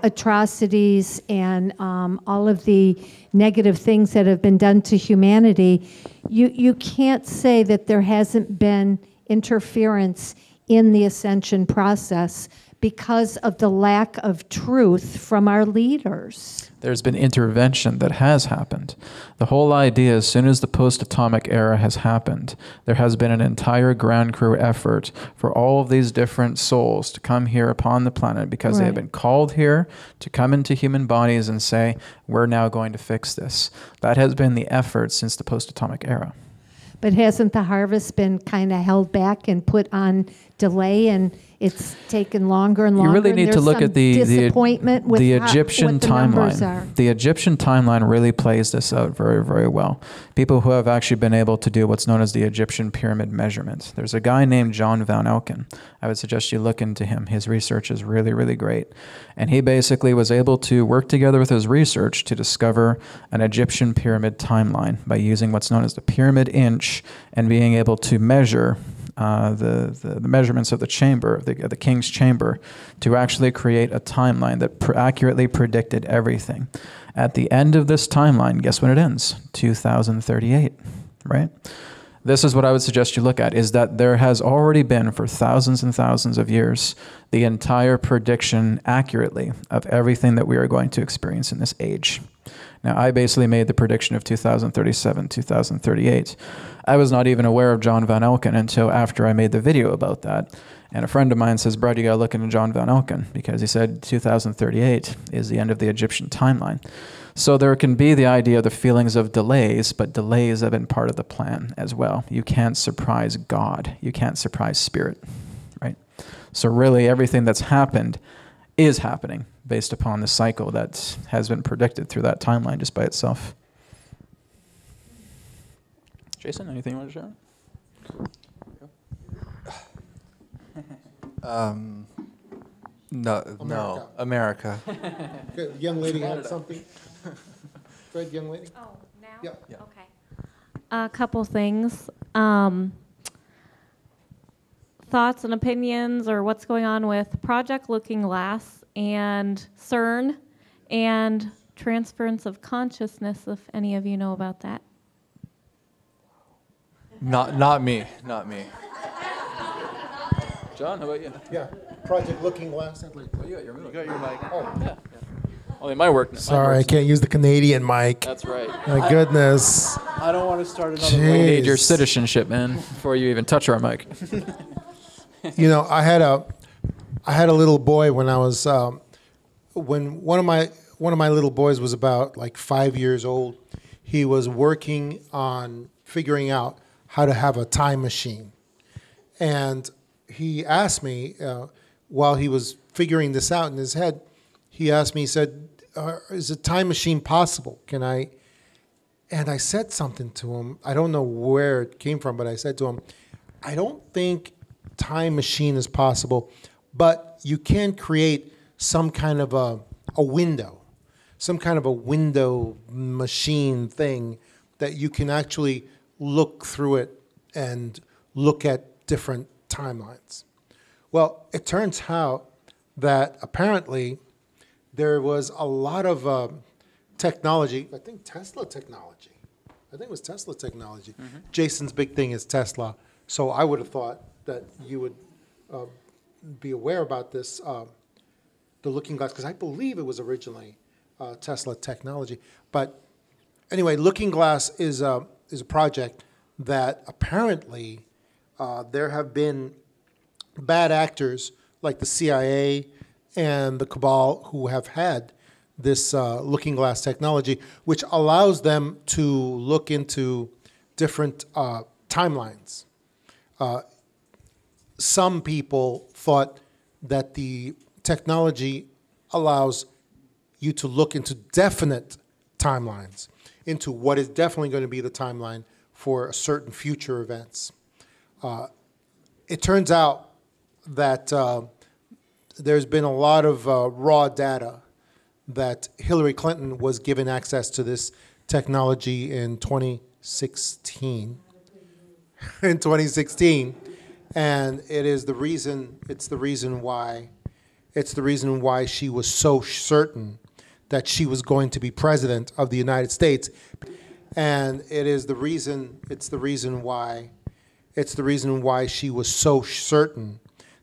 atrocities and all of the negative things that have been done to humanity. You can't say that there hasn't been interference in the ascension process because of the lack of truth from our leaders. There's been intervention that has happened. The whole idea, as soon as the post-atomic era has happened, there has been an entire ground crew effort for all of these different souls to come here upon the planet, because they have been called here to come into human bodies and say, we're now going to fix this. That has been the effort since the post-atomic era. But hasn't the harvest been kind of held back and put on delay, and it's taken longer and longer? You really and need to there's look some at the disappointment with the how- Egyptian what the numbers are. timeline. The Egyptian timeline really plays this out very, very well. People who have actually been able to do what's known as the Egyptian pyramid measurement. There's a guy named John Van Elken. I would suggest you look into him. His research is really, really great. And he basically was able to work together with his research to discover an Egyptian pyramid timeline by using what's known as the pyramid inch and being able to measure the measurements of the chamber, of the king's chamber, to actually create a timeline that accurately predicted everything. At the end of this timeline, guess when it ends? 2038, right? this is what I would suggest you look at, is that there has already been for thousands and thousands of years the entire prediction accurately of everything that we are going to experience in this age. Now, I basically made the prediction of 2037, 2038. I was not even aware of John Van Elken until after I made the video about that. And a friend of mine says, Brad, you got to look into John Van Elken, because he said 2038 is the end of the Egyptian timeline. So there can be the idea of the feelings of delays, but delays have been part of the plan as well. You can't surprise God. You can't surprise spirit, right? So really everything that's happened is happening based upon the cycle that has been predicted through that timeline just by itself. Jason, anything you want to share? No, America. Okay, the young lady had something. Go ahead, young lady. Oh, now? Yeah. Okay. A couple things. Thoughts and opinions, or what's going on with Project Looking Glass and CERN and transference of consciousness, if any of you know about that. Not me. John, how about you? Yeah, Project Looking Glass. You got your mic. Oh, yeah. Only my work. Sorry, I can't use the Canadian mic. That's right. My goodness. I don't want to start another. We need your citizenship, man, before you even touch our mic. You know, I had a little boy when I was when one of my little boys was about like 5 years old. He was working on figuring out how to have a time machine, and he asked me while he was figuring this out in his head. He asked me, he said, is a time machine possible? Can I? And I said something to him. I don't know where it came from, but I said to him, I don't think time machine is possible, but you can create some kind of a window, some kind of a window machine thing that you can actually look through it and look at different timelines. Well, it turns out that apparently there was a lot of technology, I think Tesla technology. I think it was Tesla technology. Mm-hmm. Jason's big thing is Tesla. So I would have thought that you would be aware about this, the Looking Glass, because I believe it was originally Tesla technology. But anyway, Looking Glass is a project that apparently there have been bad actors like the CIA and the cabal who have had this Looking Glass technology, which allows them to look into different timelines. Some people thought that the technology allows you to look into definite timelines, into what is definitely going to be the timeline for certain future events. It turns out that there's been a lot of raw data that Hillary Clinton was given access to this technology in 2016. In 2016, and it's the reason why she was so certain that she was going to be president of the United States, and it's the reason why she was so certain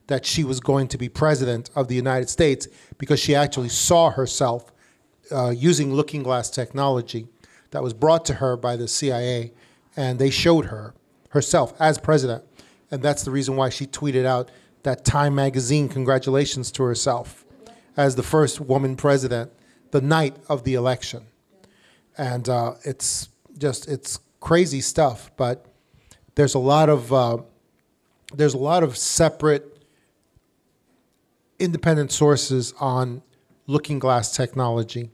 that she was going to be president of the United States, because she actually saw herself using Looking Glass technology that was brought to her by the CIA, and they showed her herself as president. And that's the reason why she tweeted out that Time magazine congratulations to herself as the first woman president the night of the election. And it's crazy stuff, but there's a lot of separate independent sources on Looking Glass technology.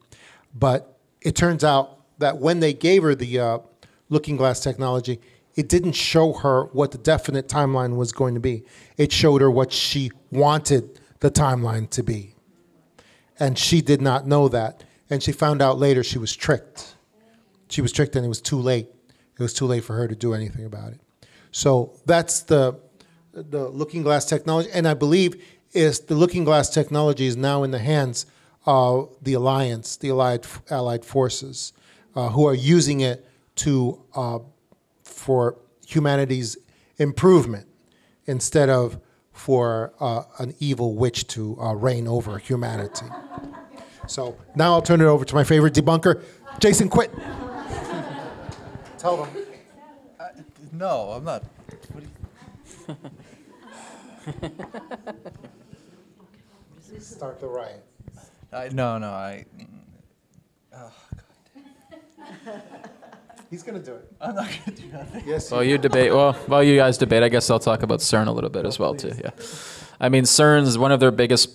But it turns out that when they gave her the Looking Glass technology, it didn't show her what the definite timeline was going to be. It showed her what she wanted the timeline to be. And she did not know that. And she found out later she was tricked. She was tricked, and it was too late. It was too late for her to do anything about it. So that's the Looking Glass technology. And I believe the Looking Glass technology is now in the hands of the alliance, the allied forces, who are using it for humanity's improvement instead of for an evil witch to reign over humanity. So now I'll turn it over to my favorite debunker, Jason Quitt. Tell them. No, I'm not. Start the riot. No. Oh, God. He's going to do it. I'm not going to do nothing. Yes. While you debate, while you guys debate, I guess I'll talk about CERN a little bit as well too. Yeah, I mean CERN's one of their biggest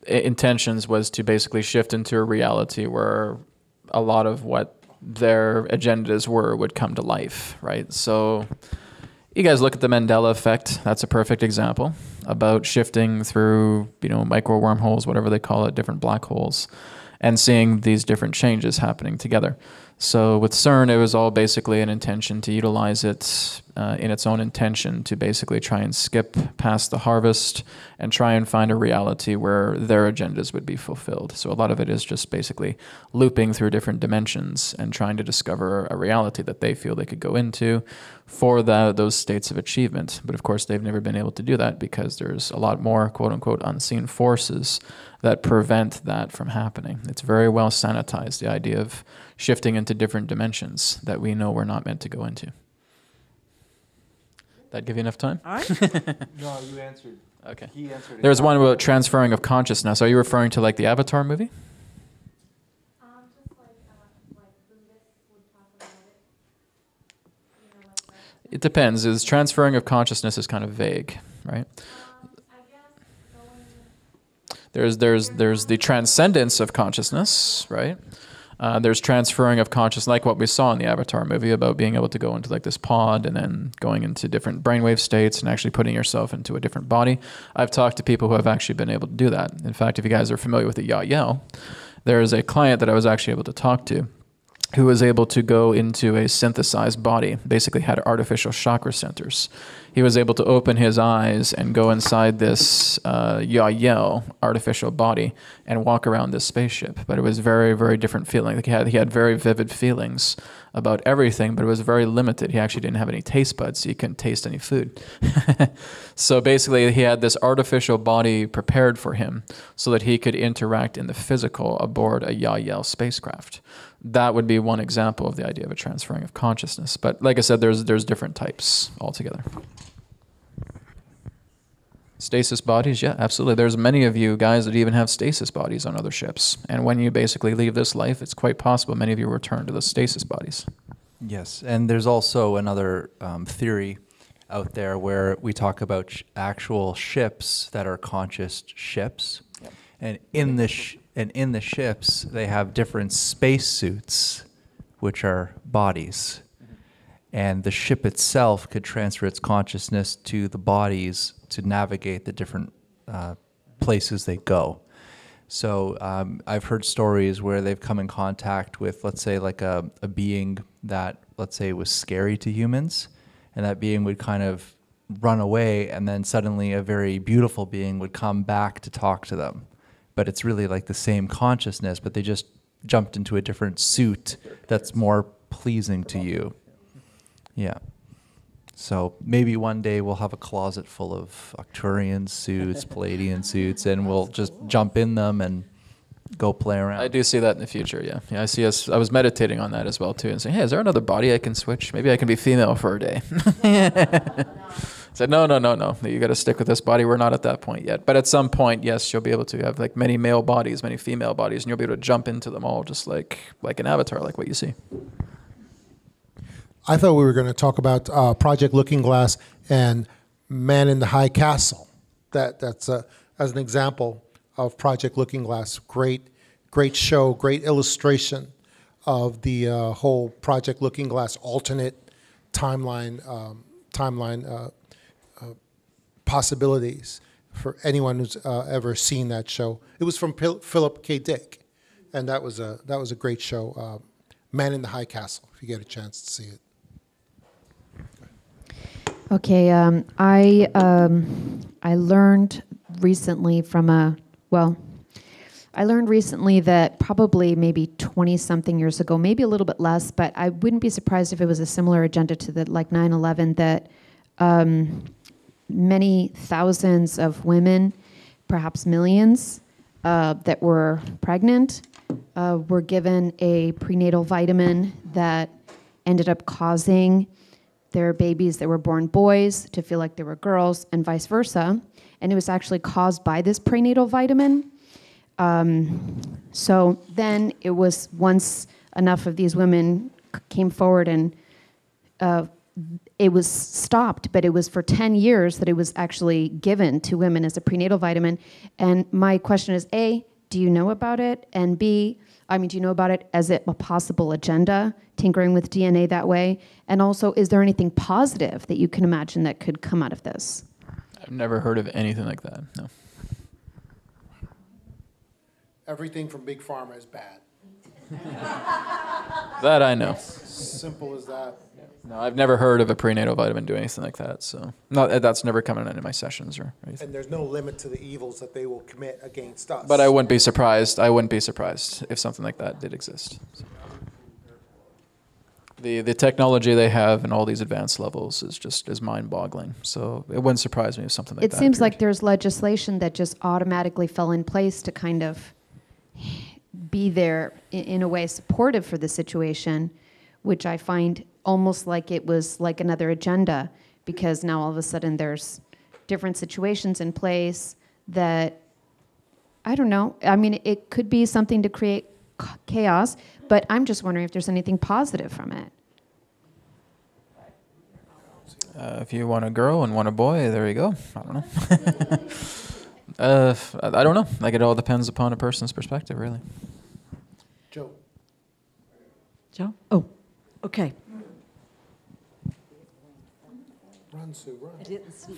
intentions was to basically shift into a reality where a lot of what their agendas would come to life, right? So you guys look at the Mandela effect. That's a perfect example about shifting through, micro wormholes, whatever they call it, different black holes, and seeing these different changes happening together. So with CERN, it was all basically an intention to utilize it in its own intention to basically try and skip past the harvest and try and find a reality where their agendas would be fulfilled. So a lot of it is just basically looping through different dimensions and trying to discover a reality that they feel they could go into for those states of achievement. But of course, they've never been able to do that because there's a lot more quote-unquote unseen forces that prevent that from happening. It's very well sanitized, the idea of shifting into different dimensions that we know we're not meant to go into. That give you enough time? All right. No, you answered. Okay. He answered. There's one about transferring of consciousness. Are you referring to like the Avatar movie? It depends. Is transferring of consciousness is kind of vague, right? There's the transcendence of consciousness, right? There's transferring of consciousness, like what we saw in the Avatar movie about being able to go into like this pod and then going into different brainwave states and actually putting yourself into a different body. I've talked to people who have actually been able to do that. In fact, if you guys are familiar with the Yahyel, there is a client that I was actually able to talk to who was able to go into a synthesized body, basically had artificial chakra centers. He was able to open his eyes and go inside this Yahyel artificial body and walk around this spaceship. But it was very, very different feeling. Like he had very vivid feelings about everything, but it was very limited. He actually didn't have any taste buds, so he couldn't taste any food. So basically, he had this artificial body prepared for him so that he could interact in the physical aboard a Yahyel spacecraft. That would be one example of the idea of a transferring of consciousness. But like I said, there's different types altogether. Stasis bodies, yeah, absolutely. There's many of you guys that even have stasis bodies on other ships. And when you basically leave this life, it's quite possible many of you return to the stasis bodies. Yes, and there's also another theory out there where we talk about actual ships that are conscious ships. Yep. And in the ships, they have different space suits, which are bodies. And the ship itself could transfer its consciousness to the bodies to navigate the different places they go. So I've heard stories where they've come in contact with, let's say, like a being that, let's say, was scary to humans, and that being would kind of run away, and then suddenly a very beautiful being would come back to talk to them. But it's really like the same consciousness, but they just jumped into a different suit that's more pleasing to you. Yeah. So maybe one day we'll have a closet full of Arcturian suits, Palladian suits, and we'll just jump in them and go play around. I do see that in the future, yeah. Yeah, I see us. I was meditating on that as well too, and saying, hey, is there another body I can switch? Maybe I can be female for a day. I said, no. You got to stick with this body. We're not at that point yet. But at some point, yes, you'll be able to have like many male bodies, many female bodies, and you'll be able to jump into them all just like an avatar, like what you see. I thought we were going to talk about Project Looking Glass and Man in the High Castle. That's as an example of Project Looking Glass. Great show, great illustration of the whole Project Looking Glass alternate timeline possibilities for anyone who's ever seen that show. It was from Philip K. Dick, and that was a great show. Man in the High Castle, if you get a chance to see it. Okay, I learned recently from a I learned recently that probably maybe 20-something years ago, maybe a little bit less, but I wouldn't be surprised if it was a similar agenda to the like 9/11, that many thousands of women, perhaps millions, that were pregnant were given a prenatal vitamin that ended up causing their babies that were born boys to feel like they were girls, and vice versa. And it was actually caused by this prenatal vitamin. So then it was, once enough of these women came forward, and it was stopped, but it was for 10 years that it was actually given to women as a prenatal vitamin. And my question is, A, do you know about it? And B, do you know about it as a possible agenda, tinkering with DNA that way? And also, is there anything positive that you can imagine that could come out of this? I've never heard of anything like that, no. Everything from Big Pharma is bad. That I know. Simple as that. No, I've never heard of a prenatal vitamin doing anything like that, so that's never come in any of my sessions or anything. And there's no limit to the evils that they will commit against us. But I wouldn't be surprised. I wouldn't be surprised if something like that did exist. So. The technology they have in all these advanced levels is mind-boggling. So it wouldn't surprise me if something like that. It seems appeared. like there's legislation that just automatically fell in place to kind of be there in a way supportive for the situation, which I find almost like it was like another agenda, because now all of a sudden there's different situations in place that, I don't know, it could be something to create chaos, but I'm just wondering if there's anything positive from it. If you want a girl and want a boy, there you go. I don't know. I don't know. Like, it all depends upon a person's perspective, really. Joe. Joe? Oh, okay. Run, Sue, run. I didn't see.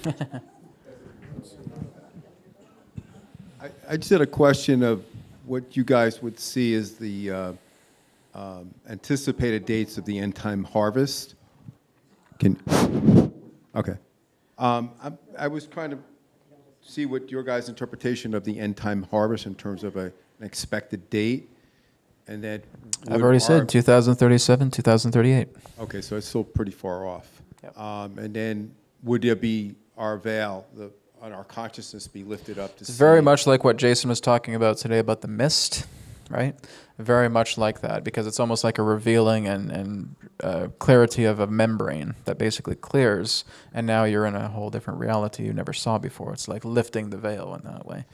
I just had a question of what you guys would see as the anticipated dates of the end time harvest. Okay. I was trying to see what your guys' interpretation of the end time harvest in terms of an expected date, and that I've already said 2037, 2038. Okay, so it's still pretty far off. Yep. And then would there be our veil, on our consciousness be lifted up to It's see? very much like what Jason was talking about today about the mist, right? Very much like that, because it's almost like a revealing and clarity of a membrane that basically clears, and now you're in a whole different reality you never saw before. It's like lifting the veil in that way.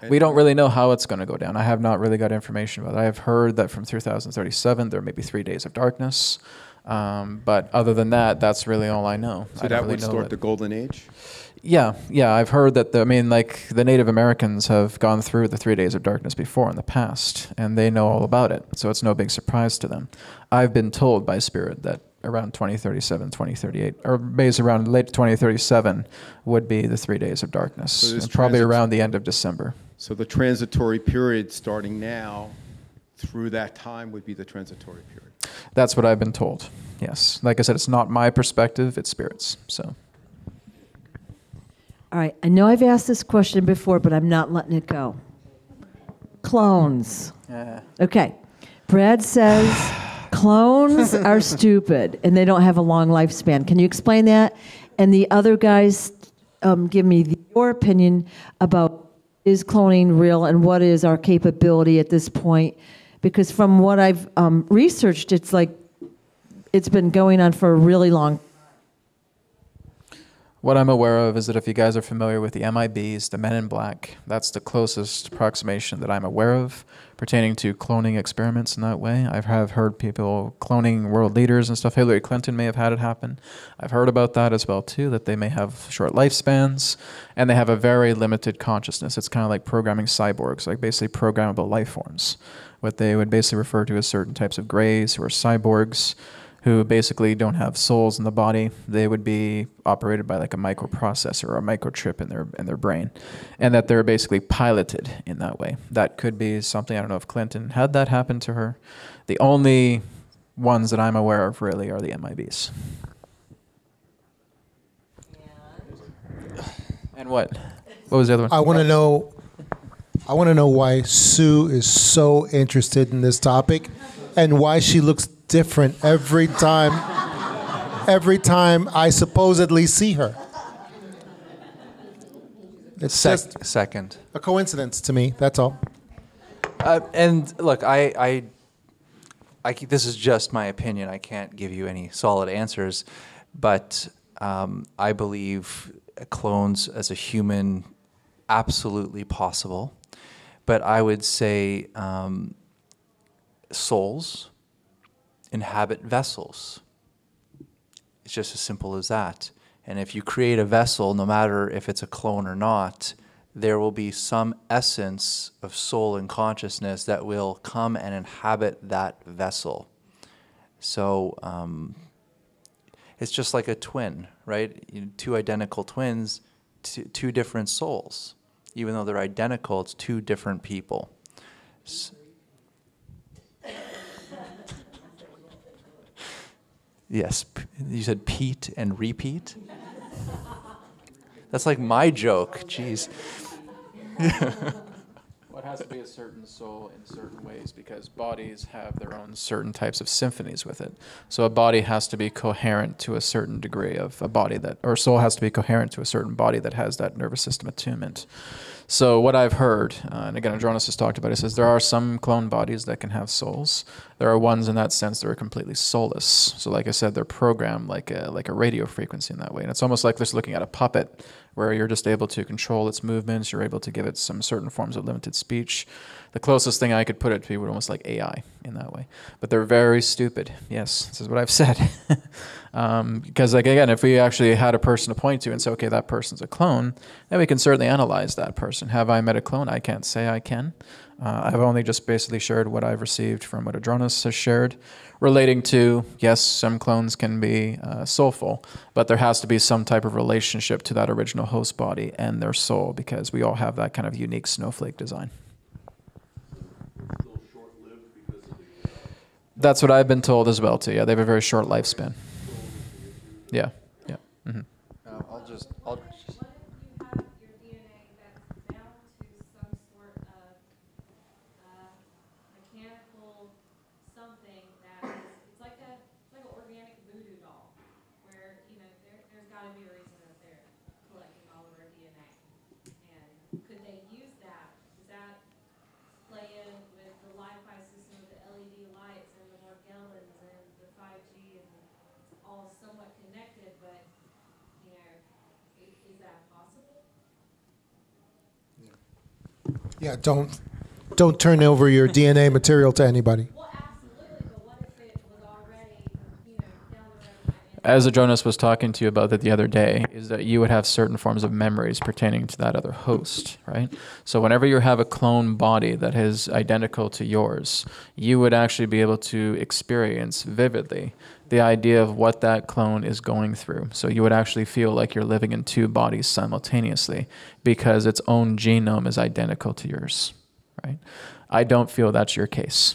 We don't really know how it's going to go down. I have not really got information about it. I have heard that from 2037 there may be 3 days of darkness, but other than that, that's really all I know. So that would start the golden age? Yeah, I've heard that, the Native Americans have gone through the 3 days of darkness before in the past, and they know all about it, so it's no big surprise to them. I've been told by Spirit that around 2037, 2038, or maybe around late 2037 would be the 3 days of darkness, So and probably around the end of December. So the transitory period starting now through that time would be the transitory period? That's what I've been told, yes. Like I said, it's not my perspective, it's Spirit's, so. All right, I know I've asked this question before, but I'm not letting it go. Clones. Okay. Brad says clones are stupid and they don't have a long lifespan. Can you explain that? And the other guys, give me your opinion about, is cloning real and what is our capability at this point? Because from what I've researched, it's like it's been going on for a really long time. What I'm aware of is that if you guys are familiar with the MIBs, the Men in Black, that's the closest approximation that I'm aware of pertaining to cloning experiments in that way. I have heard people cloning world leaders and stuff. Hillary Clinton may have had it happen. I've heard about that as well too, that they may have short lifespans and they have a very limited consciousness. It's kind of like programming cyborgs, like basically programmable life forms. What they would basically refer to as certain types of greys who are cyborgs, who basically don't have souls in the body. They would be operated by like a microprocessor or a microchip in their brain, and that they're basically piloted in that way. That could be something. I don't know if Clinton had that happen to her. The only ones that I'm aware of really are the MIBs. And what? What was the other one? I want to know I want to know why Sue is so interested in this topic and why she looks different every time I supposedly see her. It's just second. a coincidence to me, that's all. And look, this is just my opinion. I can't give you any solid answers, but I believe clones as a human, absolutely possible. But I would say souls inhabit vessels. It's just as simple as that. And if you create a vessel, no matter if it's a clone or not, there will be some essence of soul and consciousness that will come and inhabit that vessel. So it's just like a twin, right? Two identical twins, two different souls. Even though they're identical, it's two different people. Yes, you said Pete and repeat? That's like my joke, jeez. Well, it has to be a certain soul in certain ways because bodies have their own certain types of symphonies with it. So a body has to be coherent to a certain degree of a body that, or soul has to be coherent to a certain body that has that nervous system attunement. So what I've heard, and again, Adronis has talked about it, says there are some clone bodies that can have souls. There are ones in that sense that are completely soulless. So like I said, they're programmed like a radio frequency in that way. And it's almost like just looking at a puppet where you're just able to control its movements. You're able to give it some certain forms of limited speech. The closest thing I could put it to would almost like AI in that way. But they're very stupid. Yes, this is what I've said. Because like, again, if we actually had a person to point to and say, okay, that person's a clone, then we can certainly analyze that person. Have I met a clone? I can't say I can. I've only just basically shared what I've received from what Adronis has shared, relating to, yes, some clones can be soulful, but there has to be some type of relationship to that original host body and their soul, because we all have that kind of unique snowflake design. That's what I've been told as well, too. Yeah, they have a very short lifespan. Yeah, yeah. Mm-hmm. I'll just Yeah, don't turn over your DNA material to anybody. As Adronis was talking to you about that the other day, is that you would have certain forms of memories pertaining to that other host, right? So whenever you have a clone body that is identical to yours, you would actually be able to experience vividly the idea of what that clone is going through. So you would actually feel like you're living in two bodies simultaneously because its own genome is identical to yours, right? I don't feel that's your case.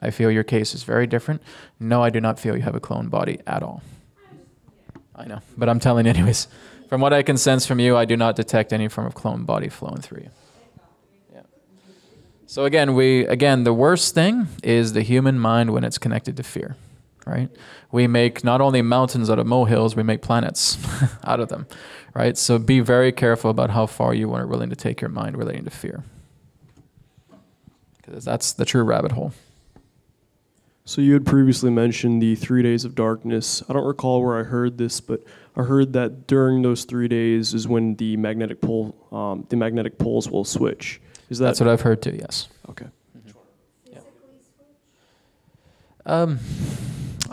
I feel your case is very different. No, I do not feel you have a clone body at all. I know, but I'm telling you anyways. From what I can sense from you, I do not detect any form of clone body flowing through you. Yeah. So again, the worst thing is the human mind when it's connected to fear, right? We make not only mountains out of molehills, we make planets out of them, right? So be very careful about how far you are willing to take your mind relating to fear, because that's the true rabbit hole. So you had previously mentioned the 3 days of darkness. I don't recall where I heard this, but I heard that during those 3 days is when the magnetic poles will switch. Is that? That's what I've heard too. Yes. Okay. Mm-hmm. Yeah.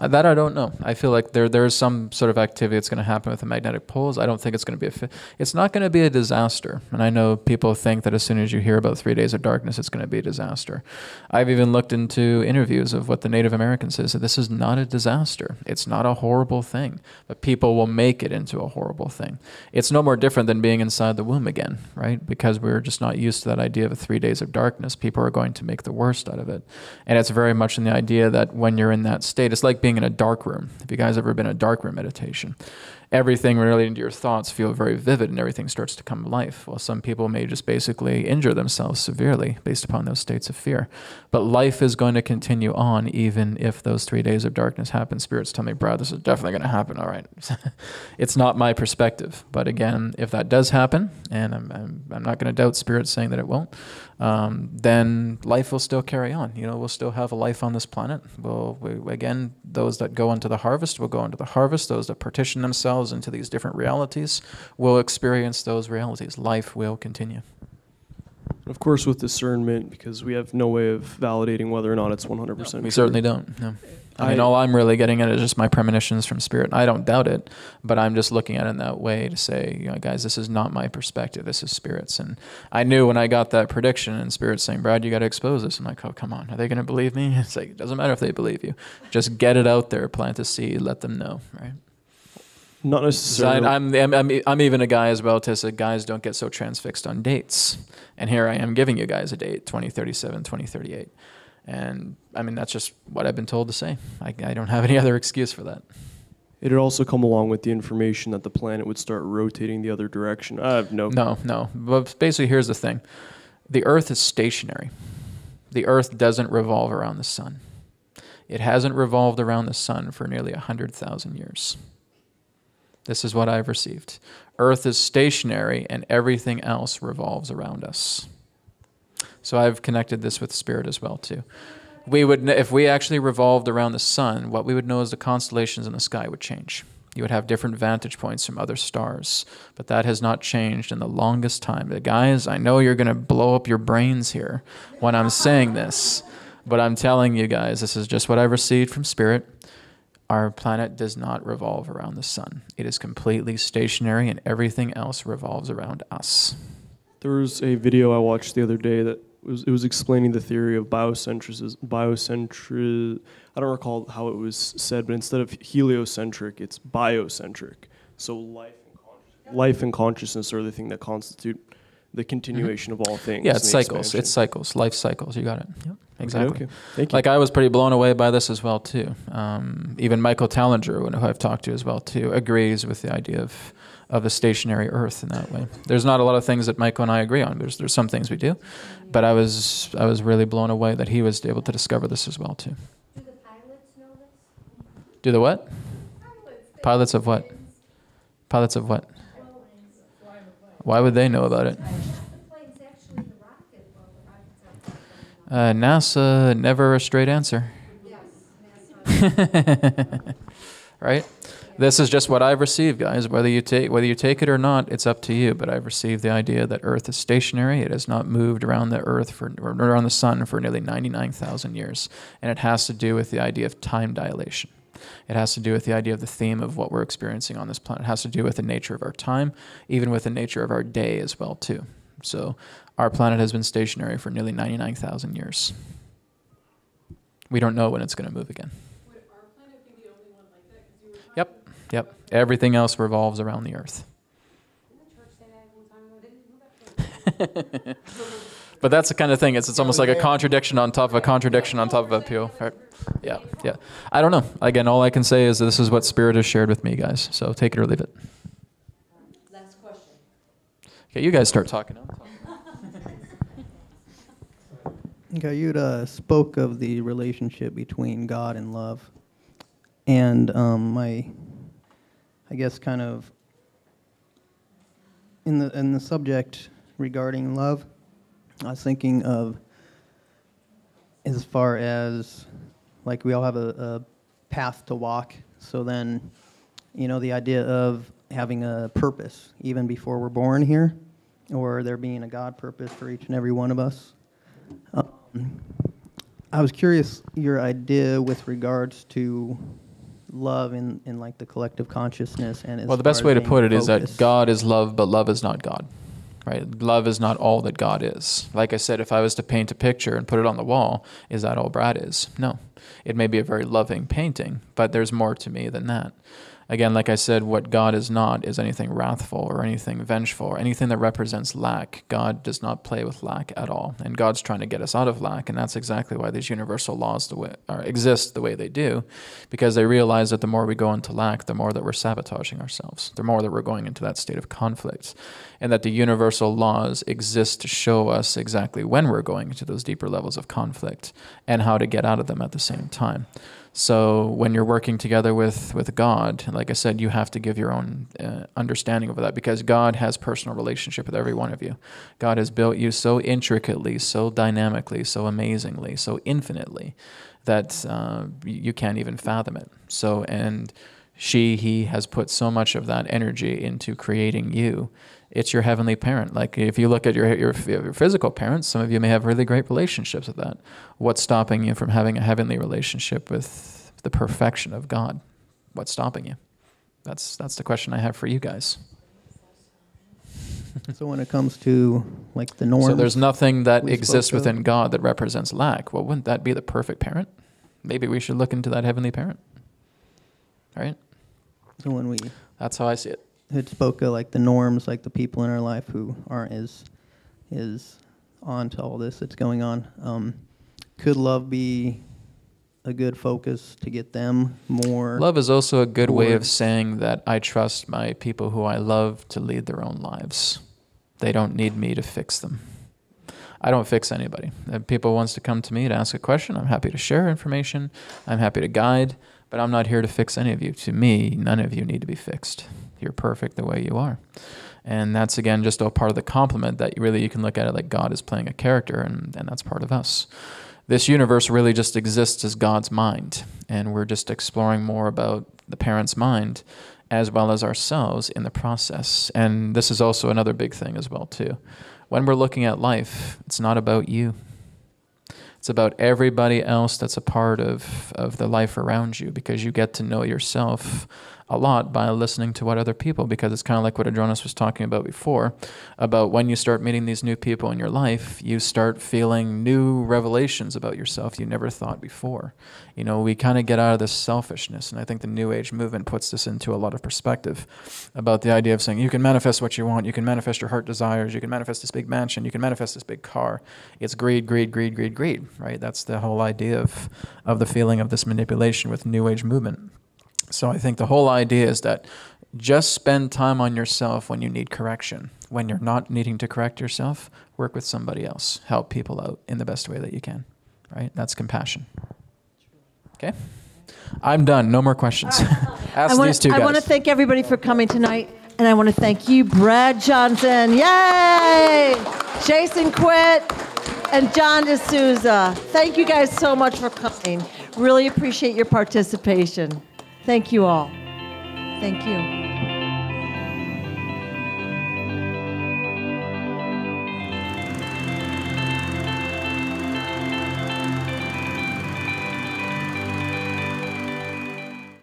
That I don't know. I feel like there is some sort of activity that's going to happen with the magnetic poles. I don't think it's going to be it's not going to be a disaster. And I know people think that as soon as you hear about 3 days of darkness, it's going to be a disaster. I've even looked into interviews of what the Native Americans say. So this is not a disaster. It's not a horrible thing, but people will make it into a horrible thing. It's no more different than being inside the womb again, right? Because we're just not used to that idea of 3 days of darkness. People are going to make the worst out of it. And it's very much in the idea that when you're in that state, it's like being being in a dark room. Have you guys ever been in a dark room meditation? Everything relating to your thoughts feel very vivid and everything starts to come to life. Well, some people may just basically injure themselves severely based upon those states of fear. But life is going to continue on even if those 3 days of darkness happen. Spirits tell me, Brad, this is definitely going to happen. All right. It's not my perspective. But again, if that does happen, and I'm not going to doubt spirits saying that it won't, then life will still carry on. You know, we'll still have a life on this planet. Again, those that go into the harvest will go into the harvest. Those that partition themselves into these different realities will experience those realities. Life will continue. Of course, with discernment, because we have no way of validating whether or not it's 100% true. We certainly don't. No. I mean, all I'm really getting at is just my premonitions from Spirit. I don't doubt it, but I'm just looking at it in that way to say, you know, guys, this is not my perspective. This is Spirit's. And I knew when I got that prediction and Spirit saying, Brad, you got to expose this. I'm like, oh, come on. Are they going to believe me? It's like, it doesn't matter if they believe you. Just get it out there, plant a seed, let them know, right? Not necessarily. So I'm even a guy as well to say, guys, don't get so transfixed on dates. And here I am giving you guys a date, 2037, 2038. And I mean, that's just what I've been told to say. I don't have any other excuse for that. It had also come along with the information that the planet would start rotating the other direction. I have no. No. But basically, here's the thing. The Earth is stationary. The Earth doesn't revolve around the sun. It hasn't revolved around the sun for nearly 100,000 years. This is what I've received. Earth is stationary and everything else revolves around us. So I've connected this with Spirit as well too. If we actually revolved around the sun, what we would know is the constellations in the sky would change. You would have different vantage points from other stars, but that has not changed in the longest time. Guys, I know you're going to blow up your brains here when I'm saying this, but I'm telling you guys, this is just what I've received from Spirit. Our planet does not revolve around the sun. It is completely stationary and everything else revolves around us. There was a video I watched the other day that was explaining the theory of biocentrism. I don't recall how it was said, but instead of heliocentric, it's biocentric. So life and consciousness are the thing that constitute the continuation of all things. Yeah, it's cycles. Expansion. It's cycles. Life cycles. You got it. Yep. Exactly. Okay. Thank you. Like I was pretty blown away by this as well too. Even Michael Tallinger, who I've talked to as well too, agrees with the idea of a stationary Earth in that way. There's not a lot of things that Michael and I agree on. There's some things we do, but I was really blown away that he was able to discover this as well too. Do the pilots know this? Do the what? Pilots of what? Pilots of what? Why would they know about it? NASA, never a straight answer. Right? This is just what I've received, guys. Whether you take it or not, it's up to you. But I've received the idea that Earth is stationary. It has not moved around the Earth or around the sun for nearly 99,000 years, and it has to do with the idea of time dilation. It has to do with the idea of the theme of what we're experiencing on this planet. It has to do with the nature of our time, even with the nature of our day as well too. So our planet has been stationary for nearly 99,000 years. We don't know when it's going to move again. Would our planet be the only one like that? Yep. Everything else revolves around the Earth. But that's the kind of thing. It's almost like a contradiction on top of a contradiction on top of a appeal. Right? Yeah. I don't know. Again, all I can say is this is what Spirit has shared with me, guys. So take it or leave it. Last question. Okay, you guys start talking. Okay, you spoke of the relationship between God and love, and I guess kind of in the subject regarding love, I was thinking of as far as like we all have a path to walk, so then the idea of having a purpose even before we're born here, or there being a God purpose for each and every one of us. I was curious your idea with regards to love in like the collective consciousness and well, the best way to put it is that God is love, but love is not God. Right? Love is not all that God is. Like I said, if I was to paint a picture and put it on the wall, is that all Brad is? No. It may be a very loving painting, but there's more to me than that. Again, like I said, what God is not is anything wrathful or anything vengeful or anything that represents lack. God does not play with lack at all. And God's trying to get us out of lack. And that's exactly why these universal laws exist the way they do, because they realize that the more we go into lack, the more that we're sabotaging ourselves, the more that we're going into that state of conflict. And that the universal laws exist to show us exactly when we're going into those deeper levels of conflict and how to get out of them at the same time. So when you're working together with God, like I said, you have to give your own understanding of that, because God has personal relationship with every one of you. God has built you so intricately, so dynamically, so amazingly, so infinitely that you can't even fathom it. So, and he has put so much of that energy into creating you. It's your heavenly parent. Like if you look at your physical parents, some of you may have really great relationships with that. What's stopping you from having a heavenly relationship with the perfection of God? What's stopping you? That's the question I have for you guys. So when it comes to like the norms, so there's nothing that exists spoke of. within God that represents lack. Well, wouldn't that be the perfect parent? Maybe we should look into that heavenly parent. All right? So when that's how I see it. It spoke of like the norms, like the people in our life who aren't as on to all this that's going on. Could love be a good focus to get them more? Love is also a good way of saying that I trust my people who I love to lead their own lives. They don't need me to fix them. I don't fix anybody. If people wants to come to me to ask a question, I'm happy to share information. I'm happy to guide, but I'm not here to fix any of you. To me, none of you need to be fixed. You're perfect the way you are. And that's, again, just a part of the compliment that really you can look at it like God is playing a character, and that's part of us. This universe really just exists as God's mind, and we're just exploring more about the parent's mind as well as ourselves in the process. And this is also another big thing as well, too. When we're looking at life, it's not about you. It's about everybody else that's a part of the life around you, because you get to know yourself a lot by listening to what other people, because it's kind of like what Adronis was talking about before, about when you start meeting these new people in your life, you start feeling new revelations about yourself you never thought before. You know, we kind of get out of this selfishness, and I think the New Age movement puts this into a lot of perspective about the idea of saying you can manifest what you want, you can manifest your heart desires, you can manifest this big mansion, you can manifest this big car. It's greed, greed, greed, greed, greed, right? That's the whole idea of the feeling of this manipulation with New Age movement. So I think the whole idea is that just spend time on yourself when you need correction. When you're not needing to correct yourself, work with somebody else. Help people out in the best way that you can, right? That's compassion. Okay? I'm done. No more questions. Ask these two guys. I want to thank everybody for coming tonight, and I want to thank you, Brad Johnson. Yay! Jason Quitt and John DeSouza. Thank you guys so much for coming. Really appreciate your participation. Thank you all. Thank you.